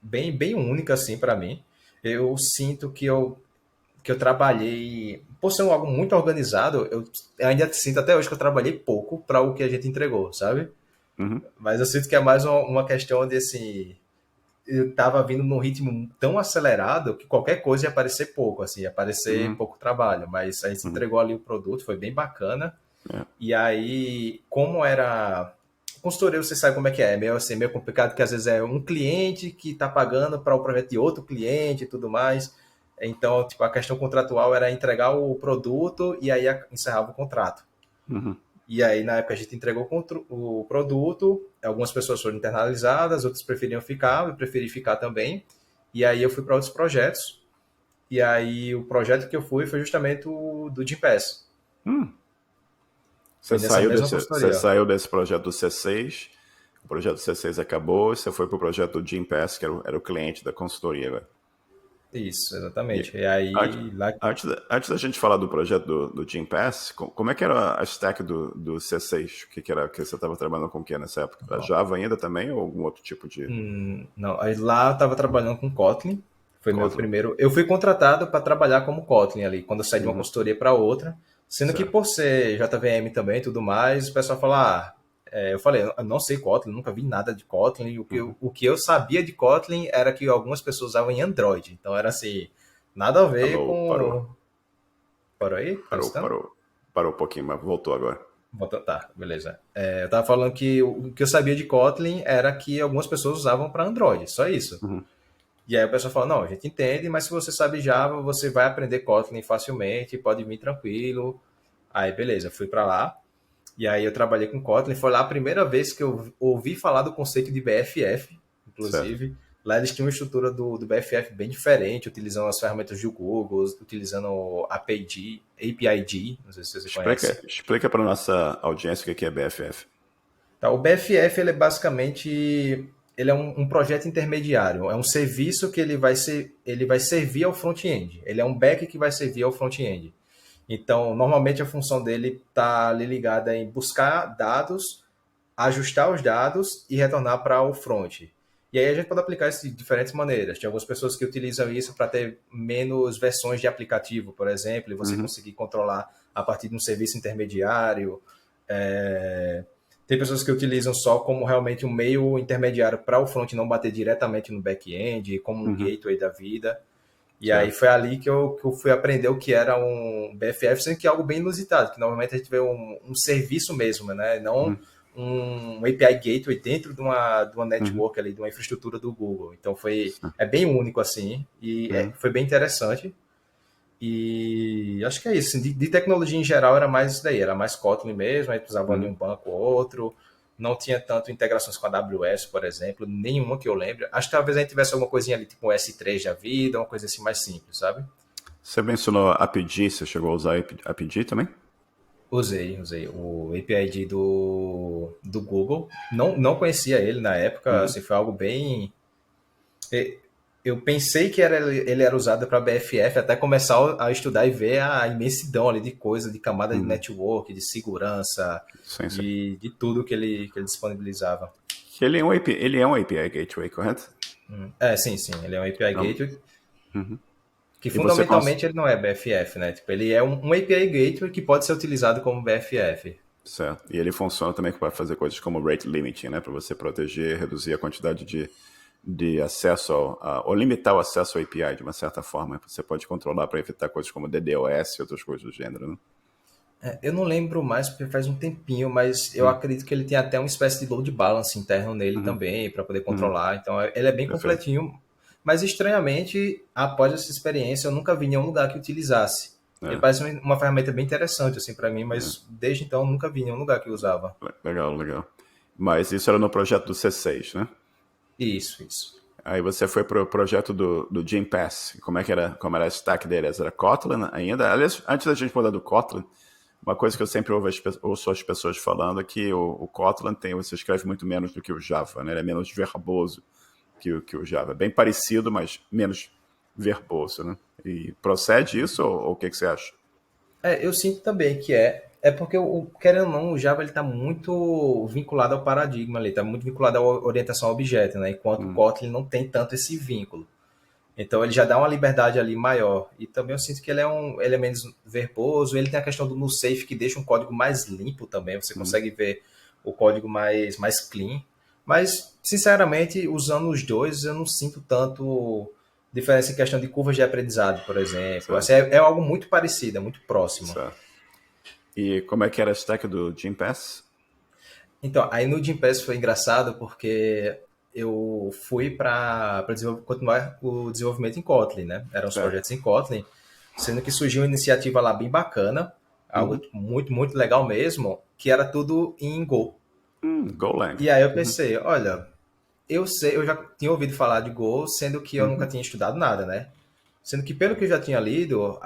bem única, assim, para mim. Eu sinto que eu trabalhei, por ser algo muito organizado, eu ainda sinto até hoje que eu trabalhei pouco para o que a gente entregou, sabe? Uhum, Mas eu sinto que é mais uma questão de, assim, eu tava vindo num ritmo tão acelerado que qualquer coisa ia parecer pouco, assim, ia parecer uhum, pouco trabalho, mas a gente uhum. entregou ali o produto, foi bem bacana. É. E aí, como era consultoria, você sabe como é meio assim, meio complicado, que às vezes é um cliente que está pagando para o projeto de outro cliente e tudo mais. Então, tipo, a questão contratual era entregar o produto e aí encerrava o contrato. Uhum. E aí, na época, a gente entregou o produto, algumas pessoas foram internalizadas, outras preferiam ficar, eu preferi ficar também. E aí eu fui para outros projetos. E aí o projeto que eu fui foi justamente o do Gympass. Hum. Foi nessa mesma Você consultoria. saiu desse projeto do C6, o projeto do C6 acabou, e você foi para o projeto do Jim Pass, que era o cliente da consultoria agora. Isso, E exatamente. E antes, aí, lá. antes da gente falar do projeto do Jim Pass, como é que era a stack do C6? Que era que você estava trabalhando com o que nessa época? Era Java ainda também ou algum outro tipo de Não, aí lá eu estava trabalhando com Kotlin. Foi meu Kotlin? primeiro. Eu fui contratado para trabalhar como Kotlin ali, quando eu saí de uma Uhum. consultoria para outra. Sendo que Certo. por ser JVM também e tudo mais, o pessoal fala, eu falei, eu não sei Kotlin, nunca vi nada de Kotlin. Uhum. O que eu sabia de Kotlin era que algumas pessoas usavam em Android. Então era assim, nada a ver Alô, parou, com. Por aí? Tá me parou, escutando? parou. Parou um pouquinho, mas voltou agora. Tá, beleza. Eu tava falando que o que eu sabia de Kotlin era que algumas pessoas usavam para Android, só isso. Uhum. E aí o pessoal fala, não, a gente entende, mas se você sabe Java, você vai aprender Kotlin facilmente, pode vir tranquilo. Aí, beleza, fui para lá. E aí eu trabalhei com Kotlin. Foi lá a primeira vez que eu ouvi falar do conceito de BFF, Certo. inclusive. Lá eles tinham uma estrutura do BFF bem diferente, utilizando as ferramentas do Google, utilizando o APID, não sei se você conhece. Explica para nossa audiência o que é BFF. Tá, o BFF ele é basicamente ele é um projeto intermediário, é um serviço que ele vai servir ao front-end. Ele é um back que vai servir ao front-end. Então, normalmente a função dele está ali ligada em buscar dados, ajustar os dados e retornar para o front. E aí a gente pode aplicar isso de diferentes maneiras. Tem algumas pessoas que utilizam isso para ter menos versões de aplicativo, por exemplo, e você Uhum. conseguir controlar a partir de um serviço intermediário. É, Tem pessoas que utilizam só como realmente um meio intermediário para o front não bater diretamente no back-end, como um Uhum, gateway da vida. E aí certo. foi ali que eu fui aprender o que era um BFF, sendo que é algo bem inusitado, que normalmente a gente vê um serviço mesmo, né? Não Uhum, um API Gateway dentro de uma uhum, network ali, de uma infraestrutura do Google. Então certo. é bem único assim, e Uhum, foi bem interessante. E acho que é isso. Assim, de tecnologia em geral era mais isso daí, era mais Kotlin mesmo, aí precisava ali uhum. um banco ou outro. Não tinha tanto integrações com a AWS, por exemplo, nenhuma que eu lembre. Acho que talvez a gente tivesse alguma coisinha ali, tipo um S3 da vida, uma coisa assim mais simples, sabe? Você mencionou APG, você chegou a usar APG também? Usei o API do Google. Não conhecia ele na época, Uhum, assim, foi algo bem. Eu pensei que ele era usado para BFF até começar a estudar e ver a imensidão ali de coisa, de camada de uhum. network, de segurança, Sim, sim. de tudo que ele disponibilizava. Que ele é um API Gateway, correto? Sim, sim, ele é um API Então, Gateway, uhum. que E você fundamentalmente ele não é BFF, né? Tipo, ele é um API Gateway que pode ser utilizado como BFF. certo. E ele funciona também para fazer coisas como rate limiting, né? Para você proteger, reduzir a quantidade de acesso ou limitar o acesso ao API de uma certa forma. Você pode controlar para evitar coisas como DDoS e outras coisas do gênero, né? Eu não lembro mais porque faz um tempinho, mas eu Uhum, acredito que ele tem até uma espécie de load balance interno nele uhum, também, para poder uhum. controlar. Então ele é bem Perfeito. completinho. Mas estranhamente, após essa experiência, eu nunca vi nenhum lugar que utilizasse. Ele É, parece uma ferramenta bem interessante assim para mim, é. mas desde então eu nunca vi nenhum lugar que usava. Legal, legal. Mas isso era no projeto do C6, né? Isso, isso. Aí você foi pro projeto do Gympass. Como era a stack deles? Era Kotlin ainda? Aliás, antes da gente mudar do Kotlin, uma coisa que eu sempre ouço as pessoas falando é que o Kotlin você escreve muito menos do que o Java, né? Ele é menos verboso que o Java. Bem parecido, mas menos verboso, né? E procede isso ou o que você acha? Eu sinto também que é porque, querendo ou não, o Java está muito vinculado ao paradigma ali, está muito vinculado à orientação a objeto, né? Enquanto o Hum, Kotlin não tem tanto esse vínculo. Então ele já dá uma liberdade ali maior. E também eu sinto que ele é menos verboso. Ele tem a questão do no safe que deixa um código mais limpo também. Você hum, consegue ver o código mais clean. Mas, sinceramente, usando os dois, eu não sinto tanto diferença em questão de curvas de aprendizado, por exemplo. Assim, certo, é algo muito parecido, é muito próximo. certo. E como é que era a stack do Gympass? Então, aí no Gympass foi engraçado porque eu fui para continuar o desenvolvimento em Kotlin, né? Eram os Certo. projetos em Kotlin, sendo que surgiu uma iniciativa lá bem bacana, algo Uhum. muito, muito legal mesmo, que era tudo em Go. Golang. E aí eu Uhum. pensei, olha, eu já tinha ouvido falar de Go, sendo que eu nunca Uhum. tinha estudado nada, né? Sendo que pelo que eu já tinha lido,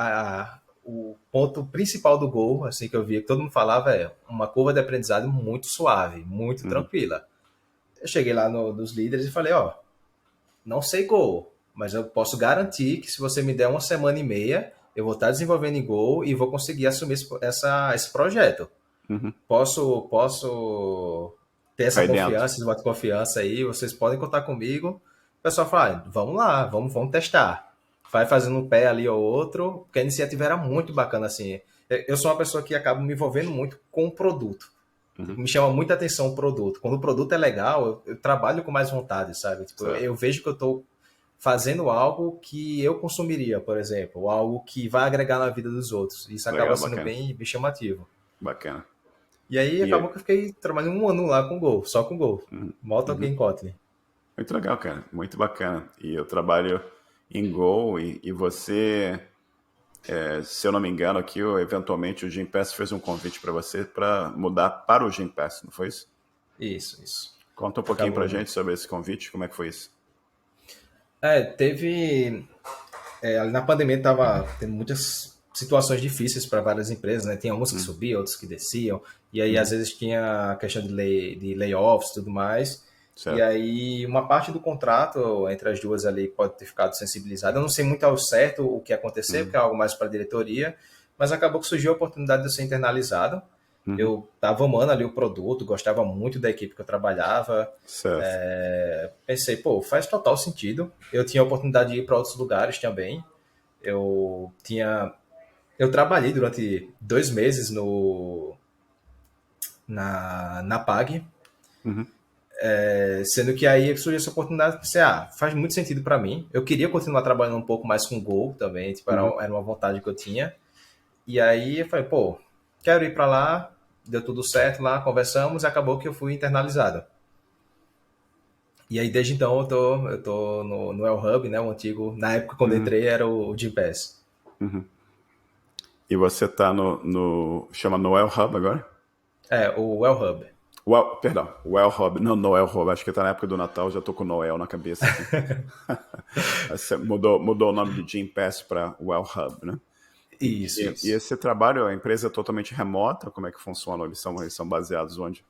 o ponto principal do Go, assim que eu via que todo mundo falava, é uma curva de aprendizado muito suave, muito Uhum. tranquila. Eu cheguei lá dos líderes e falei, ó, não sei Go, mas eu posso garantir que se você me der uma semana e meia, eu vou estar desenvolvendo em Go e vou conseguir assumir esse projeto. Uhum. Posso ter essa Cai dentro. confiança, esse voto de confiança aí, vocês podem contar comigo. O pessoal fala, vamos lá, vamos testar. Vai fazendo um pé ali ou outro, porque a iniciativa era muito bacana, assim. Eu sou uma pessoa que acaba me envolvendo muito com o produto. Uhum. Tipo, me chama muita atenção o produto. Quando o produto é legal, eu trabalho com mais vontade, sabe? Tipo, eu, Certo. eu vejo que eu estou fazendo algo que eu consumiria, por exemplo, ou algo que vai agregar na vida dos outros. Isso acaba Legal, sendo bacana. bem chamativo. Bacana. E aí acabou E, que eu fiquei trabalhando um ano lá com Go, só com Go. uhum. Mal toquei Uhum. em Kotlin. Muito legal, cara. Muito bacana. E eu trabalho em Go e você, se eu não me engano, aqui, eventualmente o Gympass fez um convite para você para mudar para o Gympass, não foi isso? Isso, isso. Conta um pouquinho pra Acabou. gente sobre esse convite, como é que foi isso? Teve. Ali na pandemia tava tendo muitas situações difíceis para várias empresas, né? Tinha uns que Hum, subiam, outros que desciam, e aí às uhum. vezes tinha a questão de layoffs e tudo mais. E Certo. aí uma parte do contrato entre as duas ali pode ter ficado sensibilizada. Eu não sei muito ao certo o que aconteceu, porque Uhum. é algo mais para a diretoria, mas acabou que surgiu a oportunidade de eu ser internalizado. Uhum. Eu estava amando ali o produto, gostava muito da equipe que eu trabalhava. Certo. Pensei, pô, faz total sentido. Eu tinha a oportunidade de ir para outros lugares também. Eu tinha. Eu trabalhei durante 2 meses na PAG, Uhum, sendo que aí surgiu essa oportunidade, pensei, faz muito sentido para mim. Eu queria continuar trabalhando um pouco mais com Go também, tipo, uhum. era uma vontade que eu tinha. E aí eu falei, pô, quero ir para lá, deu tudo certo lá, conversamos e acabou que eu fui internalizado. E aí desde então eu tô no El Hub, né, o antigo, na época quando eu Uhum, entrei era o Gympass. uhum. E você tá chama Noel Hub agora? O El Hub. Perdão, Well Hub. Não, Noel Hub. Acho que tá na época do Natal, já tô com Noel na cabeça aqui. Aí você mudou o nome de Jim Pass para Well Hub, né? Isso, E isso. esse trabalho, a empresa é totalmente remota? Como é que funciona? Eles são baseados onde?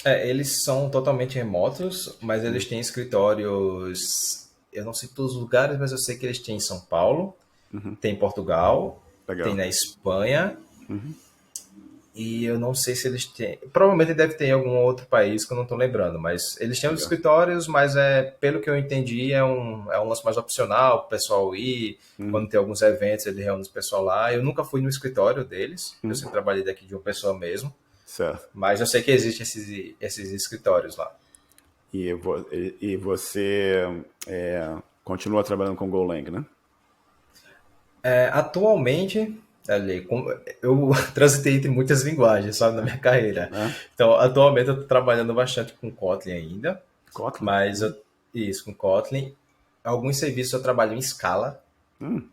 Eles são totalmente remotos, mas eles Uhum, têm escritórios, eu não sei todos os lugares, mas eu sei que eles têm em São Paulo, uhum. tem em Portugal, tem Legal. na Espanha, Uhum, e eu não sei se eles têm. Provavelmente deve ter em algum outro país que eu não estou lembrando, mas eles têm os legal. escritórios, mas pelo que eu entendi, é um lance mais opcional, o pessoal ir. Uhum, Quando tem alguns eventos, ele reúne o pessoal lá. Eu nunca fui no escritório deles, eu uhum. sempre trabalhei daqui de uma pessoa mesmo, Certo. mas eu sei que existem esses escritórios lá. E você continua trabalhando com Golang, né? Atualmente, eu transitei entre muitas linguagens, sabe, na minha carreira. É? Então, atualmente eu estou trabalhando bastante com Kotlin ainda, Kotlin? mas isso, com Kotlin. Alguns serviços eu trabalho em Scala, Hum,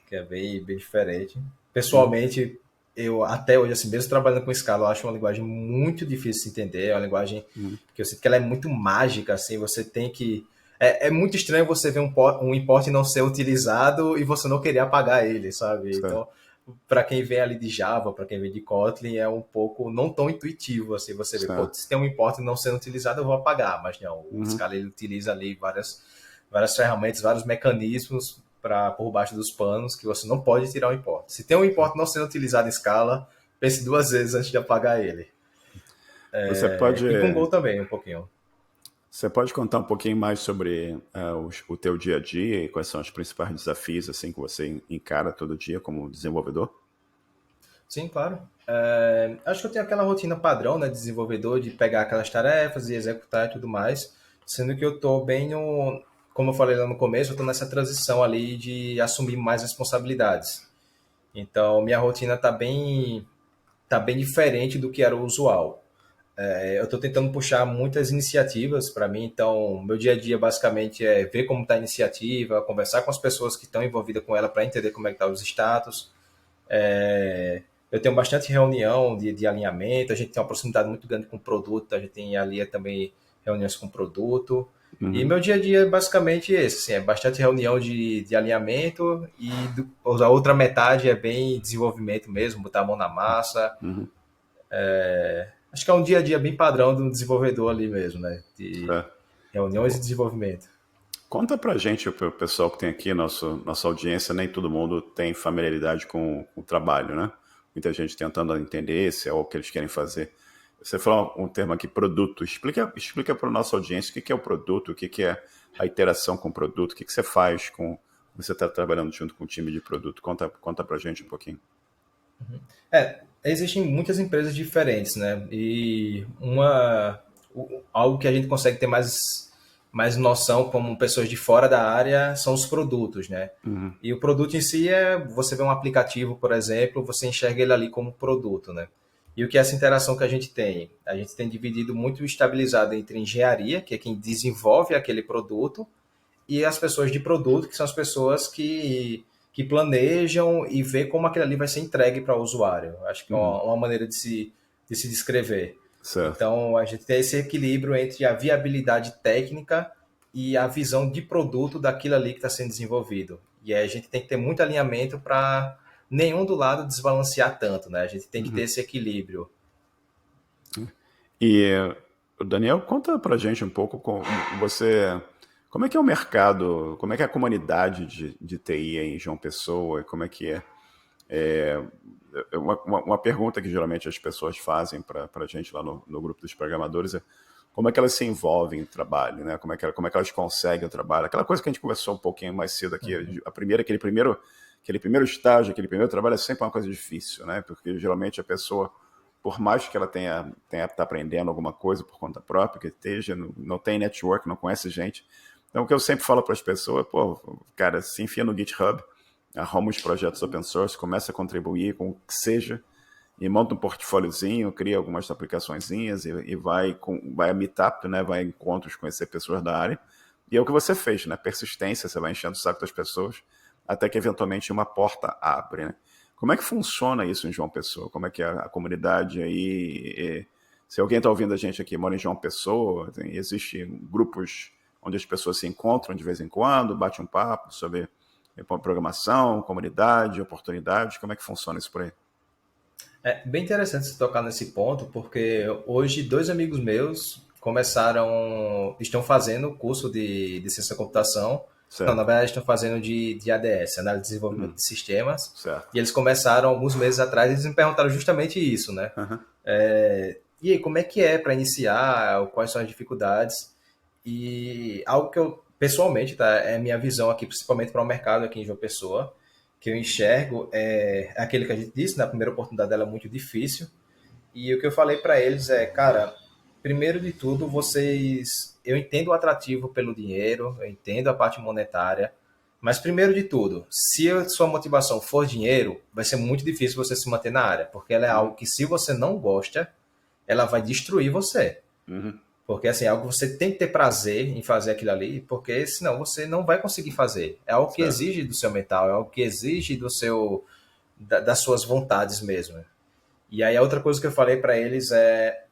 que é bem diferente. uhum, Pessoalmente, eu até hoje, assim, mesmo trabalhando com Scala, eu acho uma linguagem muito difícil de entender. É uma linguagem uhum. que eu sinto que ela é muito mágica, assim, você tem que. É muito estranho você ver um import não ser utilizado e você não querer apagar ele, sabe? Certo. Então, para quem vem ali de Java, para quem vem de Kotlin, é um pouco não tão intuitivo, assim, você vê, pô, Certo. se tem um import não sendo utilizado, eu vou apagar, mas não, o Uhum. Scala ele utiliza ali várias ferramentas, vários mecanismos por baixo dos panos que você não pode tirar o import. Se tem um import não sendo utilizado em Scala, pense duas vezes antes de apagar ele. Você pode, E com Go também, um pouquinho. você pode contar um pouquinho mais sobre o teu dia a dia e quais são os principais desafios assim que você encara todo dia como desenvolvedor? Sim, claro. Acho que eu tenho aquela rotina padrão, né, de desenvolvedor, de pegar aquelas tarefas e executar e tudo mais, sendo que eu estou bem no, como eu falei lá no começo, eu estou nessa transição ali de assumir mais responsabilidades. Então, minha rotina tá bem diferente do que era o usual. Eu estou tentando puxar muitas iniciativas para mim, então meu dia a dia basicamente é ver como está a iniciativa, conversar com as pessoas que estão envolvidas com ela para entender como é que tá os status. Eu tenho bastante reunião de alinhamento, a gente tem uma proximidade muito grande com o produto, a gente tem ali também reuniões com o produto. E Uhum, meu dia a dia é basicamente esse, assim, é bastante reunião de alinhamento e a outra metade é bem desenvolvimento mesmo, botar a mão na massa. uhum. Acho que é um dia a dia bem padrão do desenvolvedor ali mesmo, né? De Certo. reuniões e desenvolvimento. Conta pra gente, o pessoal que tem aqui, nossa audiência, nem todo mundo tem familiaridade com o trabalho, né? Muita gente tentando entender se é o que eles querem fazer. Você falou um termo aqui, produto. Explica para a nossa audiência o que é o produto, o que é a interação com o produto, o que você faz com. Você está trabalhando junto com o time de produto. Conta pra gente um pouquinho. Existem muitas empresas diferentes, né? E algo que a gente consegue ter mais noção como pessoas de fora da área são os produtos, né? Uhum, E o produto em si você vê um aplicativo, por exemplo, você enxerga ele ali como produto, né? E o que é essa interação que a gente tem? A gente tem dividido muito estabilizado entre engenharia, que é quem desenvolve aquele produto, e as pessoas de produto, que são as pessoas que planejam e vê como aquilo ali vai ser entregue para o usuário. Acho que é uhum, uma maneira de se descrever. certo. Então, a gente tem esse equilíbrio entre a viabilidade técnica e a visão de produto daquilo ali que está sendo desenvolvido. E aí a gente tem que ter muito alinhamento para nenhum do lado desbalancear tanto, né? A gente tem que ter Uhum. esse equilíbrio. E o Daniel, conta pra gente um pouco como é que é o mercado, como é que é a comunidade de TI aí em João Pessoa, como é que é? Uma pergunta que geralmente as pessoas fazem para a gente lá no grupo dos programadores é como é que elas se envolvem no trabalho, né? Como é que elas conseguem o trabalho? Aquela coisa que a gente conversou um pouquinho mais cedo aqui, aquele primeiro estágio, aquele primeiro trabalho é sempre uma coisa difícil, né? Porque geralmente a pessoa por mais que ela tá aprendendo alguma coisa por conta própria, que esteja, não tem network, não conhece gente. Então, o que eu sempre falo para as pessoas, pô, cara, se enfia no GitHub, arruma os projetos open source, começa a contribuir com o que seja, e monta um portfóliozinho, cria algumas aplicaçõezinhas e vai a meetup, né? Vai a encontros, conhecer pessoas da área. E é o que você fez, né? Persistência, você vai enchendo o saco das pessoas até que eventualmente uma porta abre, né? Como é que funciona isso em João Pessoa? Como é que é a comunidade aí? Se alguém está ouvindo a gente aqui, mora em João Pessoa, existem grupos onde as pessoas se encontram de vez em quando, bate um papo sobre programação, comunidade, oportunidades. Como é que funciona isso por aí? É bem interessante você tocar nesse ponto, porque hoje dois amigos meus estão fazendo o curso de ciência da computação. Não, na Certo. verdade estão fazendo de ADS, Análise de Desenvolvimento de Sistemas. Certo. E eles começaram alguns meses atrás e eles me perguntaram justamente isso, né? Uhum. E aí, como é que é para iniciar? Quais são as dificuldades? E algo que eu, pessoalmente, tá, é minha visão aqui, principalmente para o mercado aqui em João Pessoa, que eu enxergo é aquele que a gente disse, na primeira oportunidade dela é muito difícil. E o que eu falei para eles é, cara, primeiro de tudo, eu entendo o atrativo pelo dinheiro, eu entendo a parte monetária, mas primeiro de tudo, se a sua motivação for dinheiro, vai ser muito difícil você se manter na área, porque ela é algo que se você não gosta, ela vai destruir você. Uhum. Porque assim, é algo que você tem que ter prazer em fazer aquilo ali, porque senão você não vai conseguir fazer. É algo que Certo. exige do seu mental, é algo que exige das suas vontades mesmo. E aí a outra coisa que eu falei para eles é,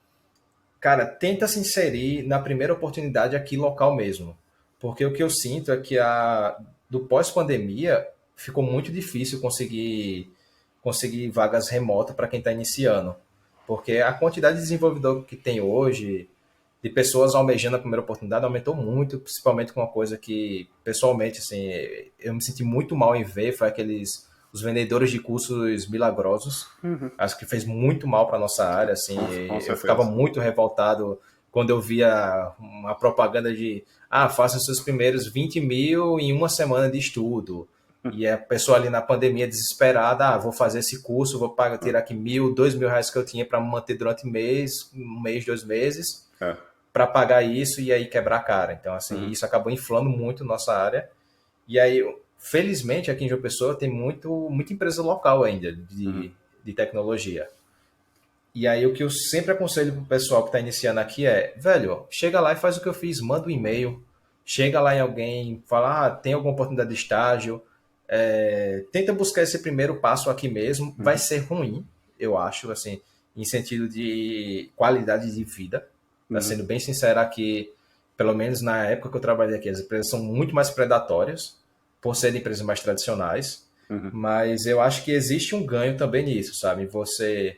cara, tenta se inserir na primeira oportunidade aqui local mesmo. Porque o que eu sinto é que do pós-pandemia ficou muito difícil conseguir vagas remotas para quem está iniciando. Porque a quantidade de desenvolvedor que tem hoje, de pessoas almejando a primeira oportunidade, aumentou muito, principalmente com uma coisa que, pessoalmente, assim, eu me senti muito mal em ver, foi os vendedores de cursos milagrosos. Uhum. Acho que fez muito mal para nossa área, assim, Com eu ficava certeza. muito revoltado quando eu via uma propaganda de faça os seus primeiros 20 mil em uma semana de estudo. E a pessoa ali na pandemia desesperada, vou fazer esse curso, vou pagar, tirar aqui 1.000, 2.000 reais que eu tinha para me manter durante um mês, 2 meses, É. para pagar isso e aí quebrar a cara. Então, assim, Uhum. isso acabou inflando muito nossa área. E aí, felizmente, aqui em João Pessoa tem muita empresa local ainda Uhum. de tecnologia. E aí, o que eu sempre aconselho pro pessoal que está iniciando aqui é, velho, chega lá e faz o que eu fiz, manda um e-mail, chega lá em alguém, fala, tem alguma oportunidade de estágio, tenta buscar esse primeiro passo aqui mesmo, vai Uhum. ser ruim, eu acho, assim, em sentido de qualidade de vida. Tá Uhum. sendo bem sincero aqui, pelo menos na época que eu trabalhei aqui, as empresas são muito mais predatórias, por serem empresas mais tradicionais, Uhum. mas eu acho que existe um ganho também nisso, sabe? Você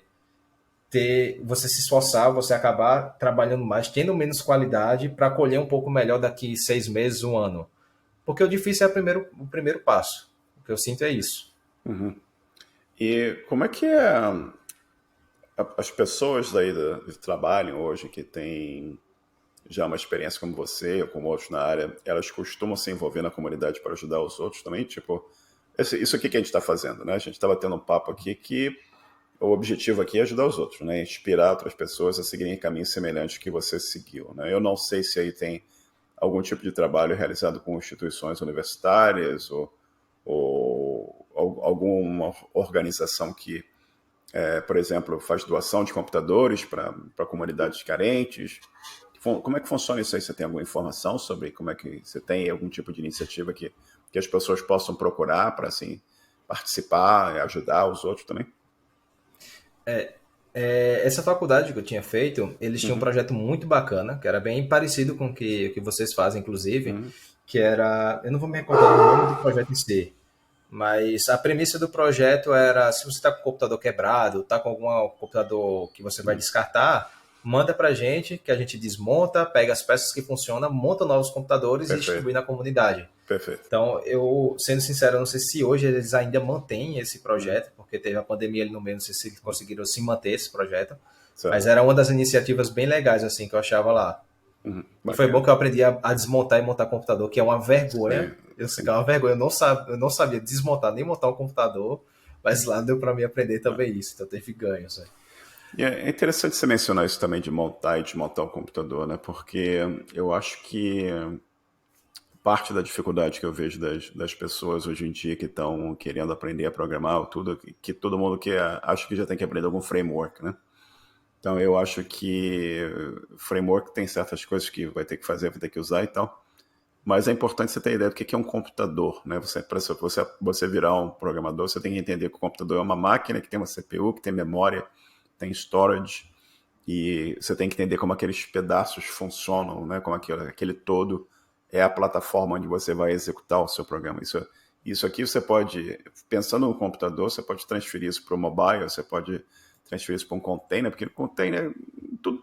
se esforçar, você acabar trabalhando mais, tendo menos qualidade para colher um pouco melhor daqui 6 meses, um ano. Porque o difícil é o primeiro passo. O que eu sinto é isso. Uhum. E como é que as pessoas daí que trabalham hoje, que têm já uma experiência como você ou como outros na área, elas costumam se envolver na comunidade para ajudar os outros também? Tipo, isso aqui que a gente está fazendo, né? A gente estava tendo um papo aqui que o objetivo aqui é ajudar os outros, né? Inspirar outras pessoas a seguirem caminhos semelhantes que você seguiu, né? Eu não sei se aí tem algum tipo de trabalho realizado com instituições universitárias ou alguma organização que, por exemplo, faz doação de computadores para comunidades carentes. Como é que funciona isso aí? Você tem alguma informação sobre como é que você tem algum tipo de iniciativa que as pessoas possam procurar para assim, participar e ajudar os outros também? Essa faculdade que eu tinha feito, eles tinham um Uhum. projeto muito bacana, que era bem parecido com o que vocês fazem, inclusive, Uhum. que era, eu não vou me recordar do nome do projeto em si, mas a premissa do projeto era, se você está com o computador quebrado, está com algum computador que você vai Uhum. descartar, manda para a gente, que a gente desmonta, pega as peças que funcionam, monta novos computadores e distribui Perfeito, na comunidade. perfeito. Então, eu, sendo sincero, eu não sei se hoje eles ainda mantêm esse Uhum. projeto, porque teve a pandemia ali no meio, não sei se eles conseguiram se manter esse projeto, mas Certo. era uma das iniciativas bem legais, assim, que eu achava lá. Uhum. E foi bom Bacana. que eu aprendi a desmontar e montar computador, que é uma vergonha. Sim, Eu sei que é sim. uma vergonha. Eu não sabia desmontar nem montar um computador, mas lá deu para mim aprender também isso. Então teve ganhos. Né? E é interessante você mencionar isso também de montar e desmontar o computador, né? Porque eu acho que parte da dificuldade que eu vejo das pessoas hoje em dia que estão querendo aprender a programar, ou tudo, que todo mundo que acha que já tem que aprender algum framework, né? Então eu acho que framework tem certas coisas que vai ter que fazer, vai ter que usar e tal. Mas é importante você ter ideia do que é um computador, né? Para você virar um programador, você tem que entender que o computador é uma máquina que tem uma CPU, que tem memória, tem storage, e você tem que entender como aqueles pedaços funcionam, né? Como aquele todo é a plataforma onde você vai executar o seu programa. Isso aqui você pode, pensando no computador, você pode transferir isso para o mobile, você pode transferir isso para um container, porque o container,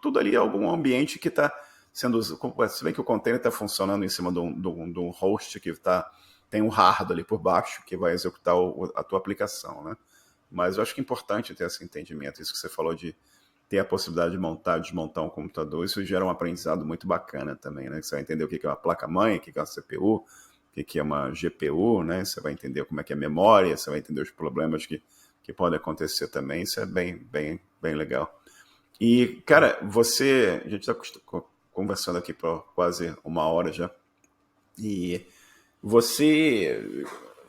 tudo ali é algum ambiente que está sendo. Se bem que o container está funcionando em cima de um host que tem um hardware ali por baixo que vai executar a tua aplicação, né? Mas eu acho que é importante ter esse entendimento, isso que você falou de ter a possibilidade de montar, desmontar um computador, isso gera um aprendizado muito bacana também, né? Você vai entender o que é uma placa-mãe, o que é uma CPU, o que é uma GPU, né? Você vai entender como é que é a memória, você vai entender os problemas que podem acontecer também, isso é bem legal. E, cara, a gente está conversando aqui por quase uma hora já, e você,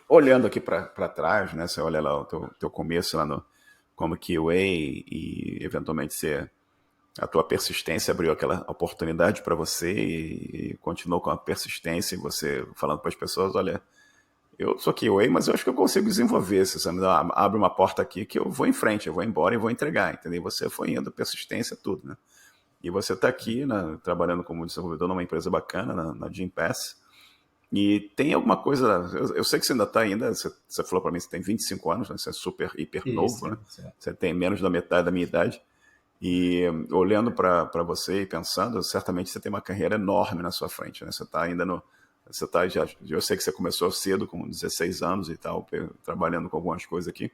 olhando aqui para trás, né? Você olha lá o teu começo lá no como QA e eventualmente a tua persistência abriu aquela oportunidade para você e continuou com a persistência e você falando para as pessoas, olha, eu sou QA, mas eu acho que eu consigo desenvolver, se você me abre uma porta aqui que eu vou em frente, eu vou embora e vou entregar, entendeu? Você foi indo, persistência, tudo, né? E você está aqui, né, trabalhando como desenvolvedor numa empresa bacana, na Gympass. E tem alguma coisa. Eu sei que você ainda está ainda. Você falou para mim que você tem 25 anos, né? Você é super, hiper Isso, novo, né? sim. Você tem menos da metade da minha idade. E olhando para você e pensando, certamente você tem uma carreira enorme na sua frente, né? Você está ainda no. Você tá já, eu sei que você começou cedo, com 16 anos e tal, trabalhando com algumas coisas aqui,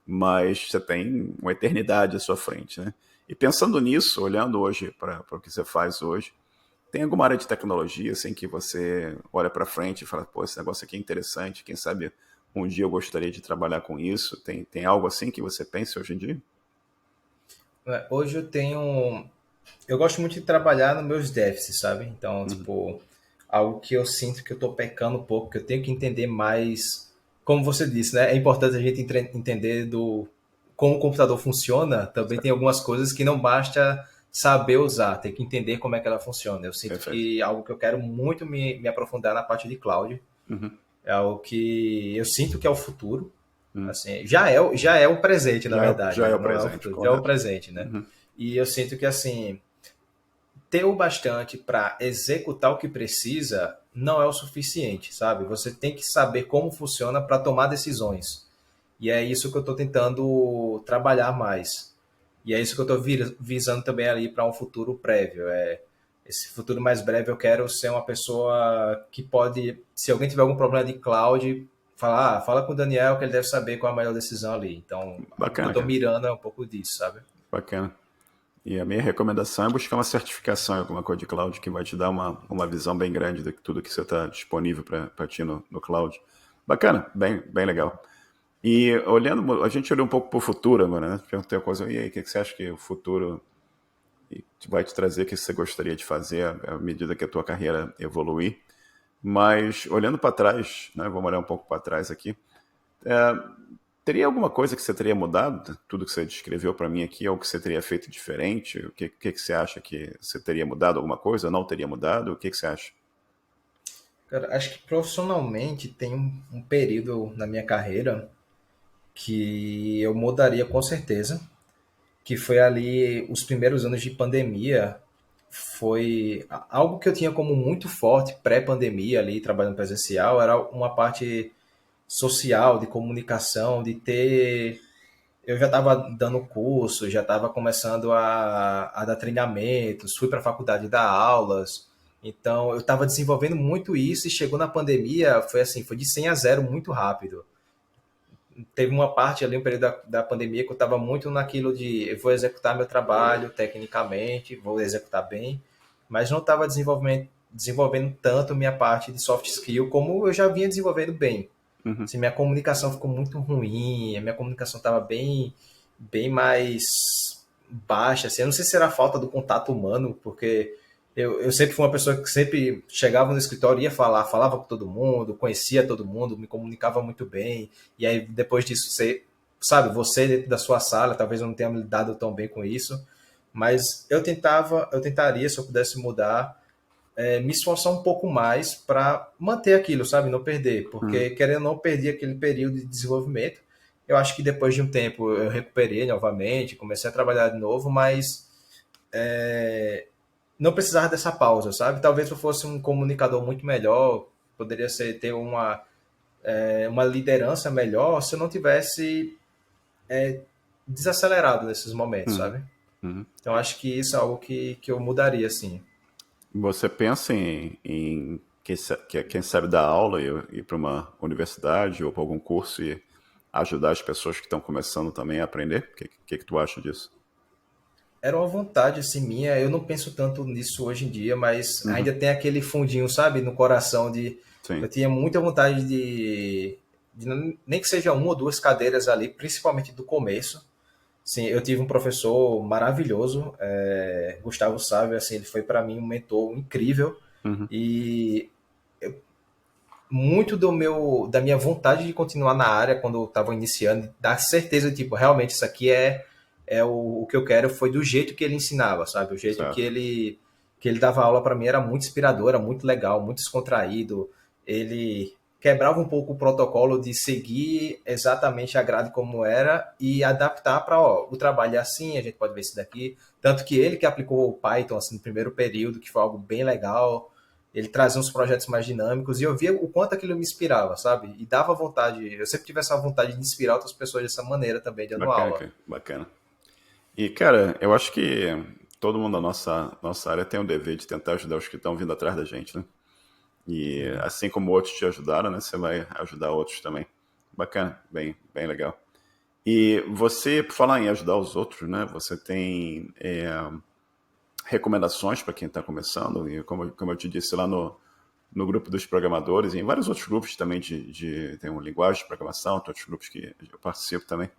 mas você tem uma eternidade à sua frente, né? E pensando nisso, olhando hoje para o que você faz hoje, tem alguma área de tecnologia assim que você olha para frente e fala, pô, esse negócio aqui é interessante, quem sabe um dia eu gostaria de trabalhar com isso? Tem algo assim que você pensa hoje em dia? Hoje eu tenho. Eu gosto muito de trabalhar nos meus déficits, sabe? Então, Uhum. tipo, algo que eu sinto que eu tô pecando um pouco, que eu tenho que entender mais. Como você disse, né? É importante a gente entender do como o computador funciona. Também tem algumas coisas que não basta saber usar, tem que entender como é que ela funciona. Eu sinto Perfeito. que algo que eu quero muito me aprofundar na parte de cloud Uhum. é algo que eu sinto que é o futuro. Uhum. Assim, já é o presente, na Já verdade, é né? o Não é o presente, futuro, já é o correto. presente, né? Uhum. E eu sinto que, assim, ter o bastante para executar o que precisa não é o suficiente, sabe? Você tem que saber como funciona para tomar decisões. E é isso que eu estou tentando trabalhar mais. E é isso que eu estou visando também ali para um futuro prévio. Esse futuro mais breve eu quero ser uma pessoa que pode, se alguém tiver algum problema de cloud, falar, fala com o Daniel que ele deve saber qual é a melhor decisão ali. Então, o que eu Bacana, estou cara. mirando é um pouco disso, sabe? Bacana. E a minha recomendação é buscar uma certificação em alguma coisa de cloud que vai te dar uma visão bem grande de tudo que você está disponível para ti no cloud. Bacana, bem legal. E olhando, a gente olhou um pouco para o futuro agora, né? Perguntei uma coisa, e aí, o que você acha que o futuro vai te trazer, o que você gostaria de fazer à medida que a tua carreira evoluir? Mas olhando para trás, né? Vamos olhar um pouco para trás aqui. Teria alguma coisa que você teria mudado? Tudo que você descreveu para mim aqui, algo que você teria feito diferente? O que você acha que você teria mudado alguma coisa? Não teria mudado? O que você acha? Cara, acho que profissionalmente tem um período na minha carreira que eu mudaria com certeza, que foi ali os primeiros anos de pandemia. Foi algo que eu tinha como muito forte pré-pandemia ali, trabalhando presencial, era uma parte social, de comunicação, de ter. Eu já estava dando curso, já estava começando a dar treinamentos, fui para a faculdade dar aulas, então eu estava desenvolvendo muito isso e chegou na pandemia, foi assim, foi de 100 a zero muito rápido. Teve uma parte ali, um período da pandemia, que eu estava muito naquilo de eu vou executar meu trabalho tecnicamente, vou executar bem, mas não estava desenvolvendo tanto minha parte de soft skill como eu já vinha desenvolvendo bem. Uhum. Assim, minha comunicação ficou muito ruim, a minha comunicação estava bem mais baixa, assim. Eu não sei se era a falta do contato humano, porque eu sempre fui uma pessoa que sempre chegava no escritório, ia falar, falava com todo mundo, conhecia todo mundo, me comunicava muito bem. E aí, depois disso, você, sabe, você dentro da sua sala, talvez eu não tenha me dado tão bem com isso, mas eu tentaria, se eu pudesse mudar, me esforçar um pouco mais para manter aquilo, sabe? Não perder, Uhum. porque querendo ou não perder aquele período de desenvolvimento. Eu acho que depois de um tempo eu recuperei novamente, comecei a trabalhar de novo, mas não precisava dessa pausa, sabe? Talvez eu fosse um comunicador muito melhor, poderia ser ter uma liderança melhor se eu não tivesse desacelerado nesses momentos, Uhum. sabe? Uhum. Então acho que isso é algo que eu mudaria, assim. Você pensa em quem sabe dar aula e ir para uma universidade ou para algum curso e ajudar as pessoas que estão começando também a aprender? O que tu acha disso? Era uma vontade assim minha. Eu não penso tanto nisso hoje em dia, mas Uhum. ainda tem aquele fundinho, sabe, no coração de Sim. eu tinha muita vontade nem que seja uma ou duas cadeiras ali, principalmente do começo. Sim, eu tive um professor maravilhoso, Gustavo Sávio, assim, ele foi para mim um mentor incrível Uhum. e muito da minha vontade de continuar na área quando eu estava iniciando, da certeza de, tipo, realmente isso aqui é o que eu quero, foi do jeito que ele ensinava, sabe? O jeito Certo. que ele dava aula para mim era muito inspirador, era muito legal, muito descontraído. Ele quebrava um pouco o protocolo de seguir exatamente a grade como era e adaptar para, ó, o trabalho é assim, a gente pode ver isso daqui. Tanto que ele que aplicou o Python assim, no primeiro período, que foi algo bem legal. Ele trazia uns projetos mais dinâmicos e eu via o quanto aquilo me inspirava, sabe? E dava vontade, eu sempre tive essa vontade de inspirar outras pessoas dessa maneira também, dando Bacana, aula. cara. Bacana. E, cara, eu acho que todo mundo da nossa área tem o dever de tentar ajudar os que estão vindo atrás da gente, né? E Sim. assim como outros te ajudaram, né? Você vai ajudar outros também. Bacana, bem legal. E você, por falar em ajudar os outros, né? Você tem recomendações para quem está começando? E como eu te disse lá no grupo dos programadores, e em vários outros grupos também tem um linguagem de programação, tem outros grupos que eu participo também.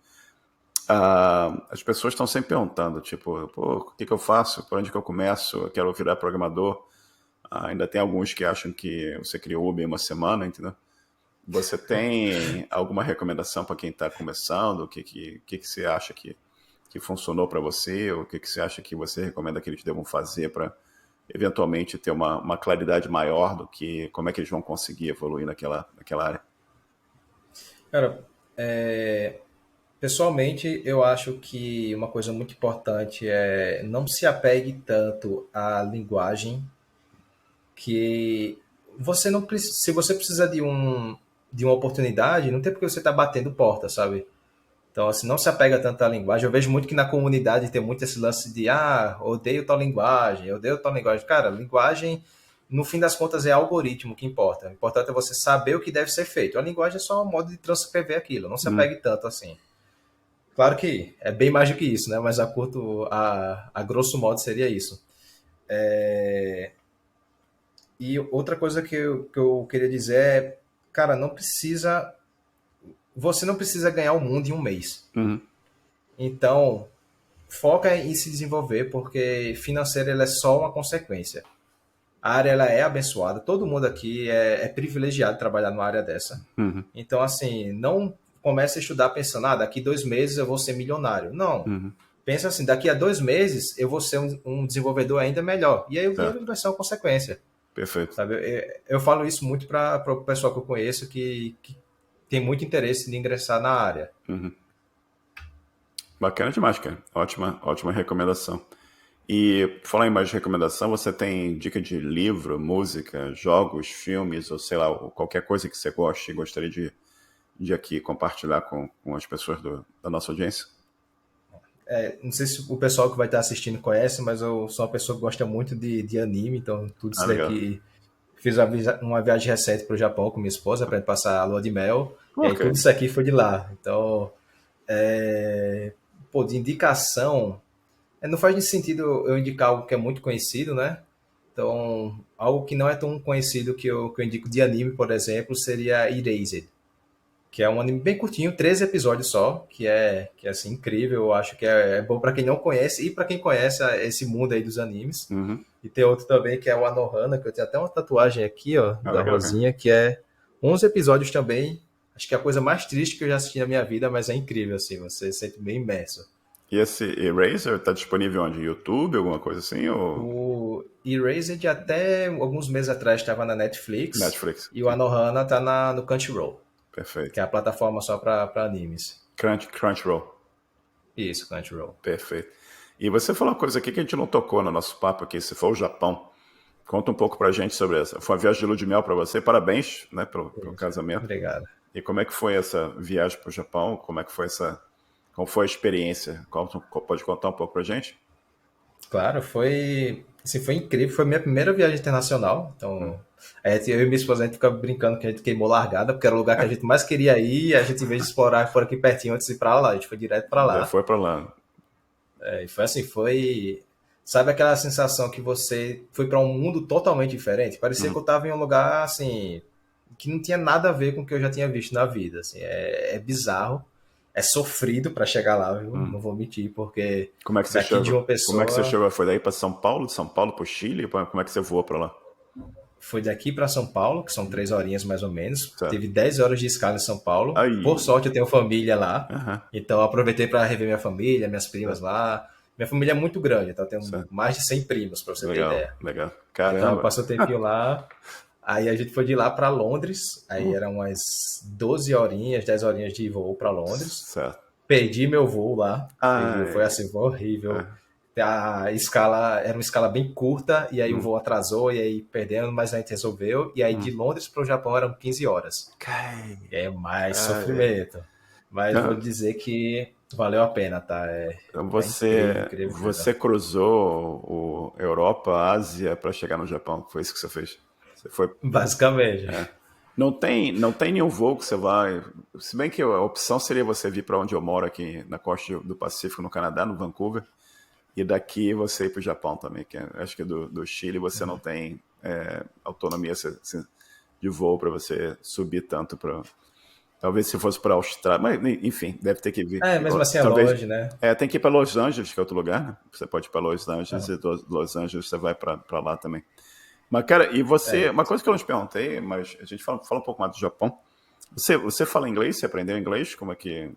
As pessoas estão sempre perguntando, tipo, pô, o que eu faço? Por onde que eu começo? Eu quero virar programador. Ainda tem alguns que acham que você criou Uber em uma semana, entendeu? Você tem alguma recomendação para quem está começando? O que você acha que funcionou para você? O que você acha que você recomenda que eles devam fazer para eventualmente ter uma claridade maior do que como é que eles vão conseguir evoluir naquela área? Cara, pessoalmente, eu acho que uma coisa muito importante é não se apegue tanto à linguagem que você não precisa, se você precisa de uma oportunidade, não tem porque você está batendo porta, sabe? Então, assim, não se apega tanto à linguagem. Eu vejo muito que na comunidade tem muito esse lance de, odeio tal linguagem, eu odeio tal linguagem. Cara, linguagem, no fim das contas, é algoritmo que importa. O importante é você saber o que deve ser feito. A linguagem é só um modo de transcrever aquilo. Não se Hum, apegue tanto assim. Claro que é bem mais do que isso, né? Mas a grosso modo seria isso. E outra coisa que eu queria dizer é, cara, você não precisa ganhar o mundo em um mês. uhum, Então, foca em se desenvolver, porque financeiro ele é só uma consequência. A área ela é abençoada, todo mundo aqui é privilegiado trabalhar numa área dessa. uhum, Então, assim, não comece a estudar pensando, daqui 2 meses eu vou ser milionário. Não. uhum, Pensa assim, daqui a 2 meses eu vou ser um desenvolvedor ainda melhor. E aí o dinheiro certo, vai ser uma consequência. perfeito. Sabe? Eu falo isso muito para o pessoal que eu conheço que tem muito interesse em ingressar na área. Uhum. Bacana demais, cara. Ótima recomendação. E por falar em mais recomendação, você tem dica de livro, música, jogos, filmes, ou sei lá, ou qualquer coisa que você goste e gostaria de aqui compartilhar com as pessoas da nossa audiência? Não sei se o pessoal que vai estar assistindo conhece, mas eu sou uma pessoa que gosta muito de anime, então tudo Ah, isso legal. daqui. Fiz uma viagem recente para o Japão com minha esposa para passar a lua de mel, e aí Ok. tudo isso aqui foi de lá. Então, pô, de indicação, não faz sentido eu indicar algo que é muito conhecido, né? Então, algo que não é tão conhecido que eu indico de anime, por exemplo, seria Erased, que é um anime bem curtinho, 13 episódios só, que é assim, incrível. Eu acho que é bom para quem não conhece e para quem conhece esse mundo aí dos animes. Uhum. E tem outro também que é o Anohana, que eu tenho até uma tatuagem aqui, ó, Ah, da legal, cara. Rosinha, que é 11 episódios também. Acho que é a coisa mais triste que eu já assisti na minha vida, mas é incrível, assim, você se sente bem imerso. E esse Eraser tá disponível onde? YouTube, alguma coisa assim? Ou O Erased até alguns meses atrás estava na Netflix Netflix? e o Anohana tá no Crunchyroll, que Perfeito. é a plataforma só para animes. Crunchyroll. Isso, Crunchyroll. Perfeito. E você falou uma coisa aqui que a gente não tocou no nosso papo aqui, se for o Japão. Conta um pouco pra gente sobre essa. Foi uma viagem de lua de mel para você. Parabéns, né, pelo Isso. casamento. Obrigado. E como é que foi essa viagem para o Japão? Como é que foi como foi a experiência? Pode contar um pouco pra gente? Claro, foi incrível. Foi minha primeira viagem internacional. Hum. Então, eu e minha esposa, a gente fica brincando que a gente queimou largada, porque era o lugar que a gente mais queria ir. E a gente, em vez de explorar por aqui pertinho antes de ir pra lá, a gente foi direto pra Já lá. foi para lá. E foi assim, foi. Sabe aquela sensação que você foi para um mundo totalmente diferente? Parecia que eu tava em um lugar, assim, que não tinha nada a ver com o que eu já tinha visto na vida. Assim, é bizarro. É sofrido para chegar lá, viu? Hum. Não vou mentir, porque Como é que você daqui de chegou? uma Como é que você pessoa. chegou? Foi daí para São Paulo, de São Paulo para o Chile? Como é que você voou para lá? Foi daqui para São Paulo, que são 3 horinhas mais ou menos. Certo. Teve 10 horas de escala em São Paulo. Por Aí. sorte, eu tenho família lá. Aham. Então, eu aproveitei para rever minha família, minhas primas Certo. lá. Minha família é muito grande, então eu tenho Certo. mais de 100 primos, para você ter Legal, ideia. legal. Então, Caramba. passou um tempinho lá. Aí a gente foi de lá para Londres. Aí Hum. eram umas 12 horinhas, 10 horinhas de voo para Londres. Certo. Perdi meu voo lá. Foi Ai. assim, foi horrível. Ah. A escala era uma escala bem curta, e aí o Hum. voo atrasou, e aí perdendo, mas a gente resolveu. E aí de Hum. Londres para o Japão eram 15 horas. Ai. E aí é mais Ai. sofrimento. Mas vou Então, dizer que valeu a pena, tá? então É incrível, você, incrível, incrível. você cruzou Europa, Ásia para chegar no Japão. Foi isso que você fez? Você foi. Basicamente. Não tem nenhum voo que você vai. Se bem que a opção seria você vir para onde eu moro aqui na costa do Pacífico, no Canadá, no Vancouver, e daqui você ir para o Japão também, acho que do Chile você não tem autonomia de voo para você subir tanto para. Talvez se fosse para a Austrália, mas enfim, deve ter que vir. É, mesmo assim é Talvez. longe, né? Tem que ir para Los Angeles, que é outro lugar, né? Você pode ir para Los Angeles Aham. e de Los Angeles você vai para lá também. Mas, cara, e você. É. Uma coisa que eu não te perguntei, mas a gente fala um pouco mais do Japão. Você fala inglês? Você aprendeu inglês? Como é que.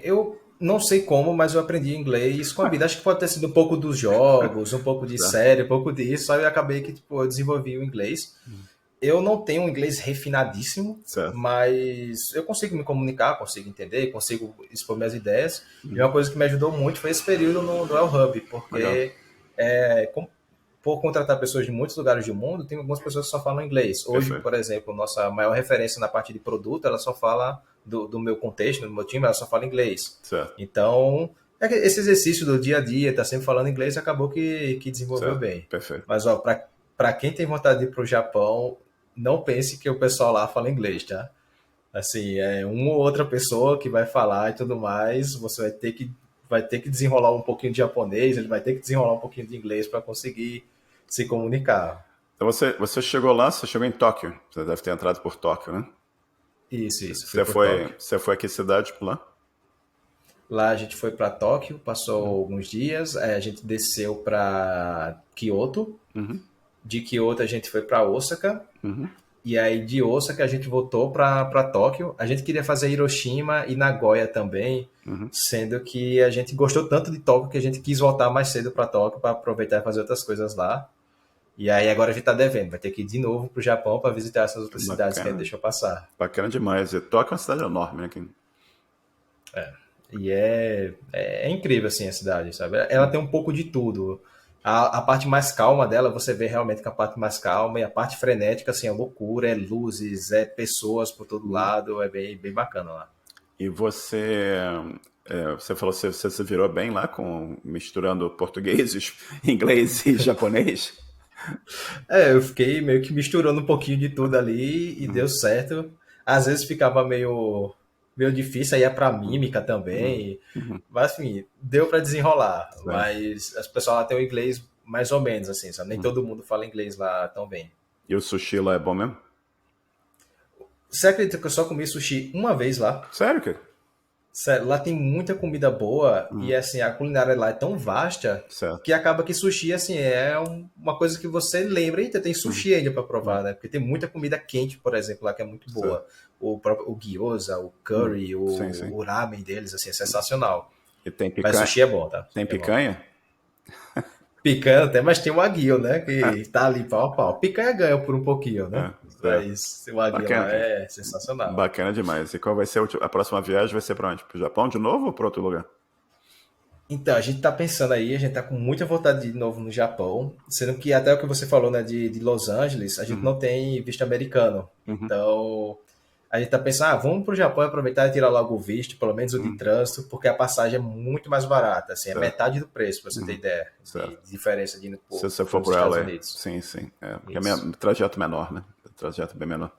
Eu não sei como, mas eu aprendi inglês com a vida. Acho que pode ter sido um pouco dos jogos, um pouco de Tá. série, um pouco disso. Aí eu acabei que tipo, eu desenvolvi o inglês. Eu não tenho um inglês refinadíssimo, Certo. mas eu consigo me comunicar, consigo entender, consigo expor minhas ideias. E Uhum. uma coisa que me ajudou muito foi esse período no Dual Hub, Legal. porque por contratar pessoas de muitos lugares do mundo, tem algumas pessoas que só falam inglês. Hoje, Perfeito. por exemplo, nossa maior referência na parte de produto, ela só fala do meu contexto, do meu time, ela só fala inglês. Certo. Então, esse exercício do dia a dia, tá sempre falando inglês, acabou que desenvolveu Certo. bem. Perfeito. Mas, ó, para quem tem vontade de ir para o Japão, não pense que o pessoal lá fala inglês, tá? Assim, é uma ou outra pessoa que vai falar e tudo mais, você vai ter que desenrolar um pouquinho de japonês, ele vai ter que desenrolar um pouquinho de inglês para conseguir se comunicar. Então você chegou lá, você chegou em Tóquio. Você deve ter entrado por Tóquio, né? Isso, fui Você por foi, Tóquio. você foi a que cidade por lá? Lá a gente foi para Tóquio, passou alguns dias, aí a gente desceu para Kyoto, Uhum. de Kyoto a gente foi para Osaka, Uhum. e aí de Osaka a gente voltou para Tóquio. A gente queria fazer Hiroshima e Nagoya também, Uhum. sendo que a gente gostou tanto de Tóquio que a gente quis voltar mais cedo para Tóquio para aproveitar e fazer outras coisas lá. E aí agora a gente tá devendo, vai ter que ir de novo pro Japão para visitar essas outras cidades que a gente Bacana. deixou passar. Bacana demais. E Tóquio é uma cidade enorme, né? E é incrível assim a cidade, sabe? Ela tem um pouco de tudo. A parte mais calma dela, você vê realmente que a parte mais calma, e a parte frenética, assim, é loucura, é luzes, é pessoas por todo Uhum. lado, é bem, bem bacana lá. E você falou que você se virou bem lá, misturando português, inglês e japonês? Eu fiquei meio que misturando um pouquinho de tudo ali e Uhum. deu certo. Às vezes ficava meio difícil, aí ia pra mímica Uhum. também. Uhum. Mas, enfim, deu pra desenrolar. Certo. Mas as pessoas lá têm o inglês mais ou menos, assim, sabe? Nem Uhum. todo mundo fala inglês lá tão bem. E o sushi lá é bom mesmo? Você acredita que eu só comi sushi uma vez lá? Sério, cara? Sério, lá tem muita comida boa e assim, a culinária lá é tão vasta Certo. que acaba que sushi assim uma coisa que você lembra, eita, tem Uhum. sushi ainda para provar, Uhum. né? Porque tem muita comida quente, por exemplo, lá que é muito Certo. boa. O gyoza, o curry, Sim, sim. o ramen deles assim é sensacional. E tem Mas picanha? sushi é bom, tá? Tem É bom. picanha? Picanha até, mas tem o aguil, né? Que tá ali pau a pau. Picanha ganha por um pouquinho, né? É, certo. Mas o aguil Bacana, lá cara. é sensacional. Bacana demais. E qual vai ser a próxima viagem? Vai ser para onde? Para o Japão de novo ou para outro lugar? Então, a gente tá pensando aí, a gente tá com muita vontade de ir de novo no Japão, sendo que até o que você falou, né, de Los Angeles, a gente Uhum. não tem visto americano. Uhum. Então, a gente tá pensando, vamos pro Japão e aproveitar e tirar logo o visto, pelo menos o de Uhum. trânsito, porque a passagem é muito mais barata, assim, é Certo. metade do preço, pra você ter Uhum. ideia, de Certo. diferença de ir Se você for pelos por Estados ela, é. Unidos. Sim, sim. É, porque Isso. trajeto menor, né? Trajeto bem menor.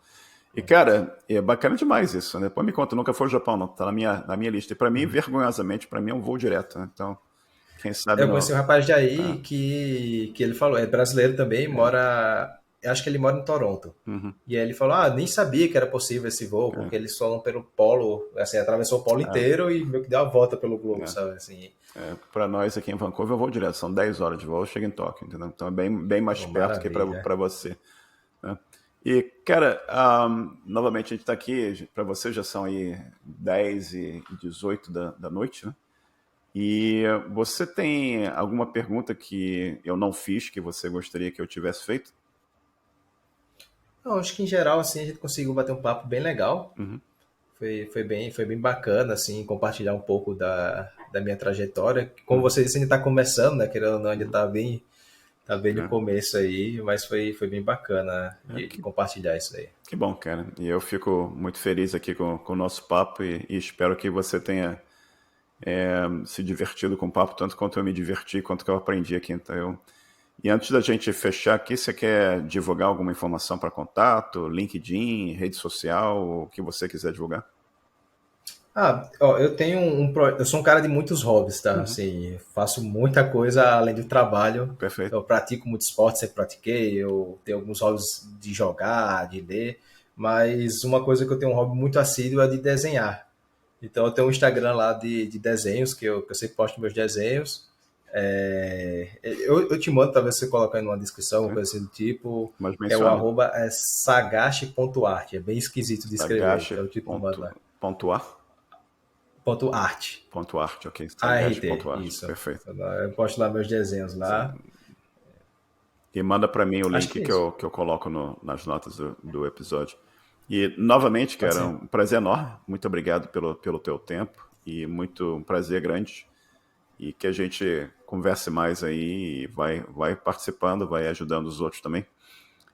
E, cara, é bacana demais isso, né? Pô, me conta, nunca foi ao Japão, não. Tá na minha lista. E pra mim, vergonhosamente, pra mim é um voo direto, né? Então, quem sabe Eu conheci um não. rapaz de Ah, aí que ele falou, é brasileiro também, mora, eu acho que ele mora em Toronto. uhum, E aí ele falou, nem sabia que era possível esse voo, é, porque eles foram pelo polo, assim, atravessou o polo inteiro e meio que deu a volta pelo globo, é. sabe, assim. Para nós aqui em Vancouver, eu vou direto. São 10 horas de voo, eu chego em Tóquio, entendeu? Então é bem mais Pô, perto que maravilha. para você, né? E, cara, novamente a gente está aqui, para você já são aí 10h18 da noite, né? E você tem alguma pergunta que eu não fiz que você gostaria que eu tivesse feito? Eu acho que em geral, assim, a gente conseguiu bater um papo bem legal. Uhum, Foi bem bacana, assim, compartilhar um pouco da minha trajetória. Como uhum, você disse, ainda está começando, né, querendo ou não, ainda uhum, tá bem no né? começo aí, mas foi bem bacana É, de compartilhar isso aí. que bom, cara. E eu fico muito feliz aqui com o nosso papo e espero que você tenha se divertido com o papo, tanto quanto eu me diverti, quanto que eu aprendi aqui. Então, E antes da gente fechar aqui, você quer divulgar alguma informação para contato, LinkedIn, rede social, o que você quiser divulgar? Ó, eu tenho eu sou um cara de muitos hobbies, tá? Uhum, Assim, faço muita coisa além do trabalho. perfeito. Eu pratico muito esporte, sempre pratiquei. Eu tenho alguns hobbies de jogar, de ler. Mas uma coisa que eu tenho um hobby muito assíduo é de desenhar. Então eu tenho um Instagram lá de desenhos, que eu sempre posto meus desenhos. Eu te mando, talvez você coloque aí numa descrição, uma Sim. coisa assim do tipo, Mas que é o mencione. arroba sagashi.art. É bem esquisito de escrever, Sagache então eu te mando lá. ponto A, Ponto art. ponto arte, ok. ART, Sagache.arte, isso. perfeito. Eu posto lá meus desenhos lá. E manda para mim o Acho link que é que isso. eu coloco nas notas do episódio. E, novamente, Pode cara, ser. um prazer enorme. Muito obrigado pelo teu tempo. E um prazer grande. E que a gente converse mais aí e vai participando, vai ajudando os outros também.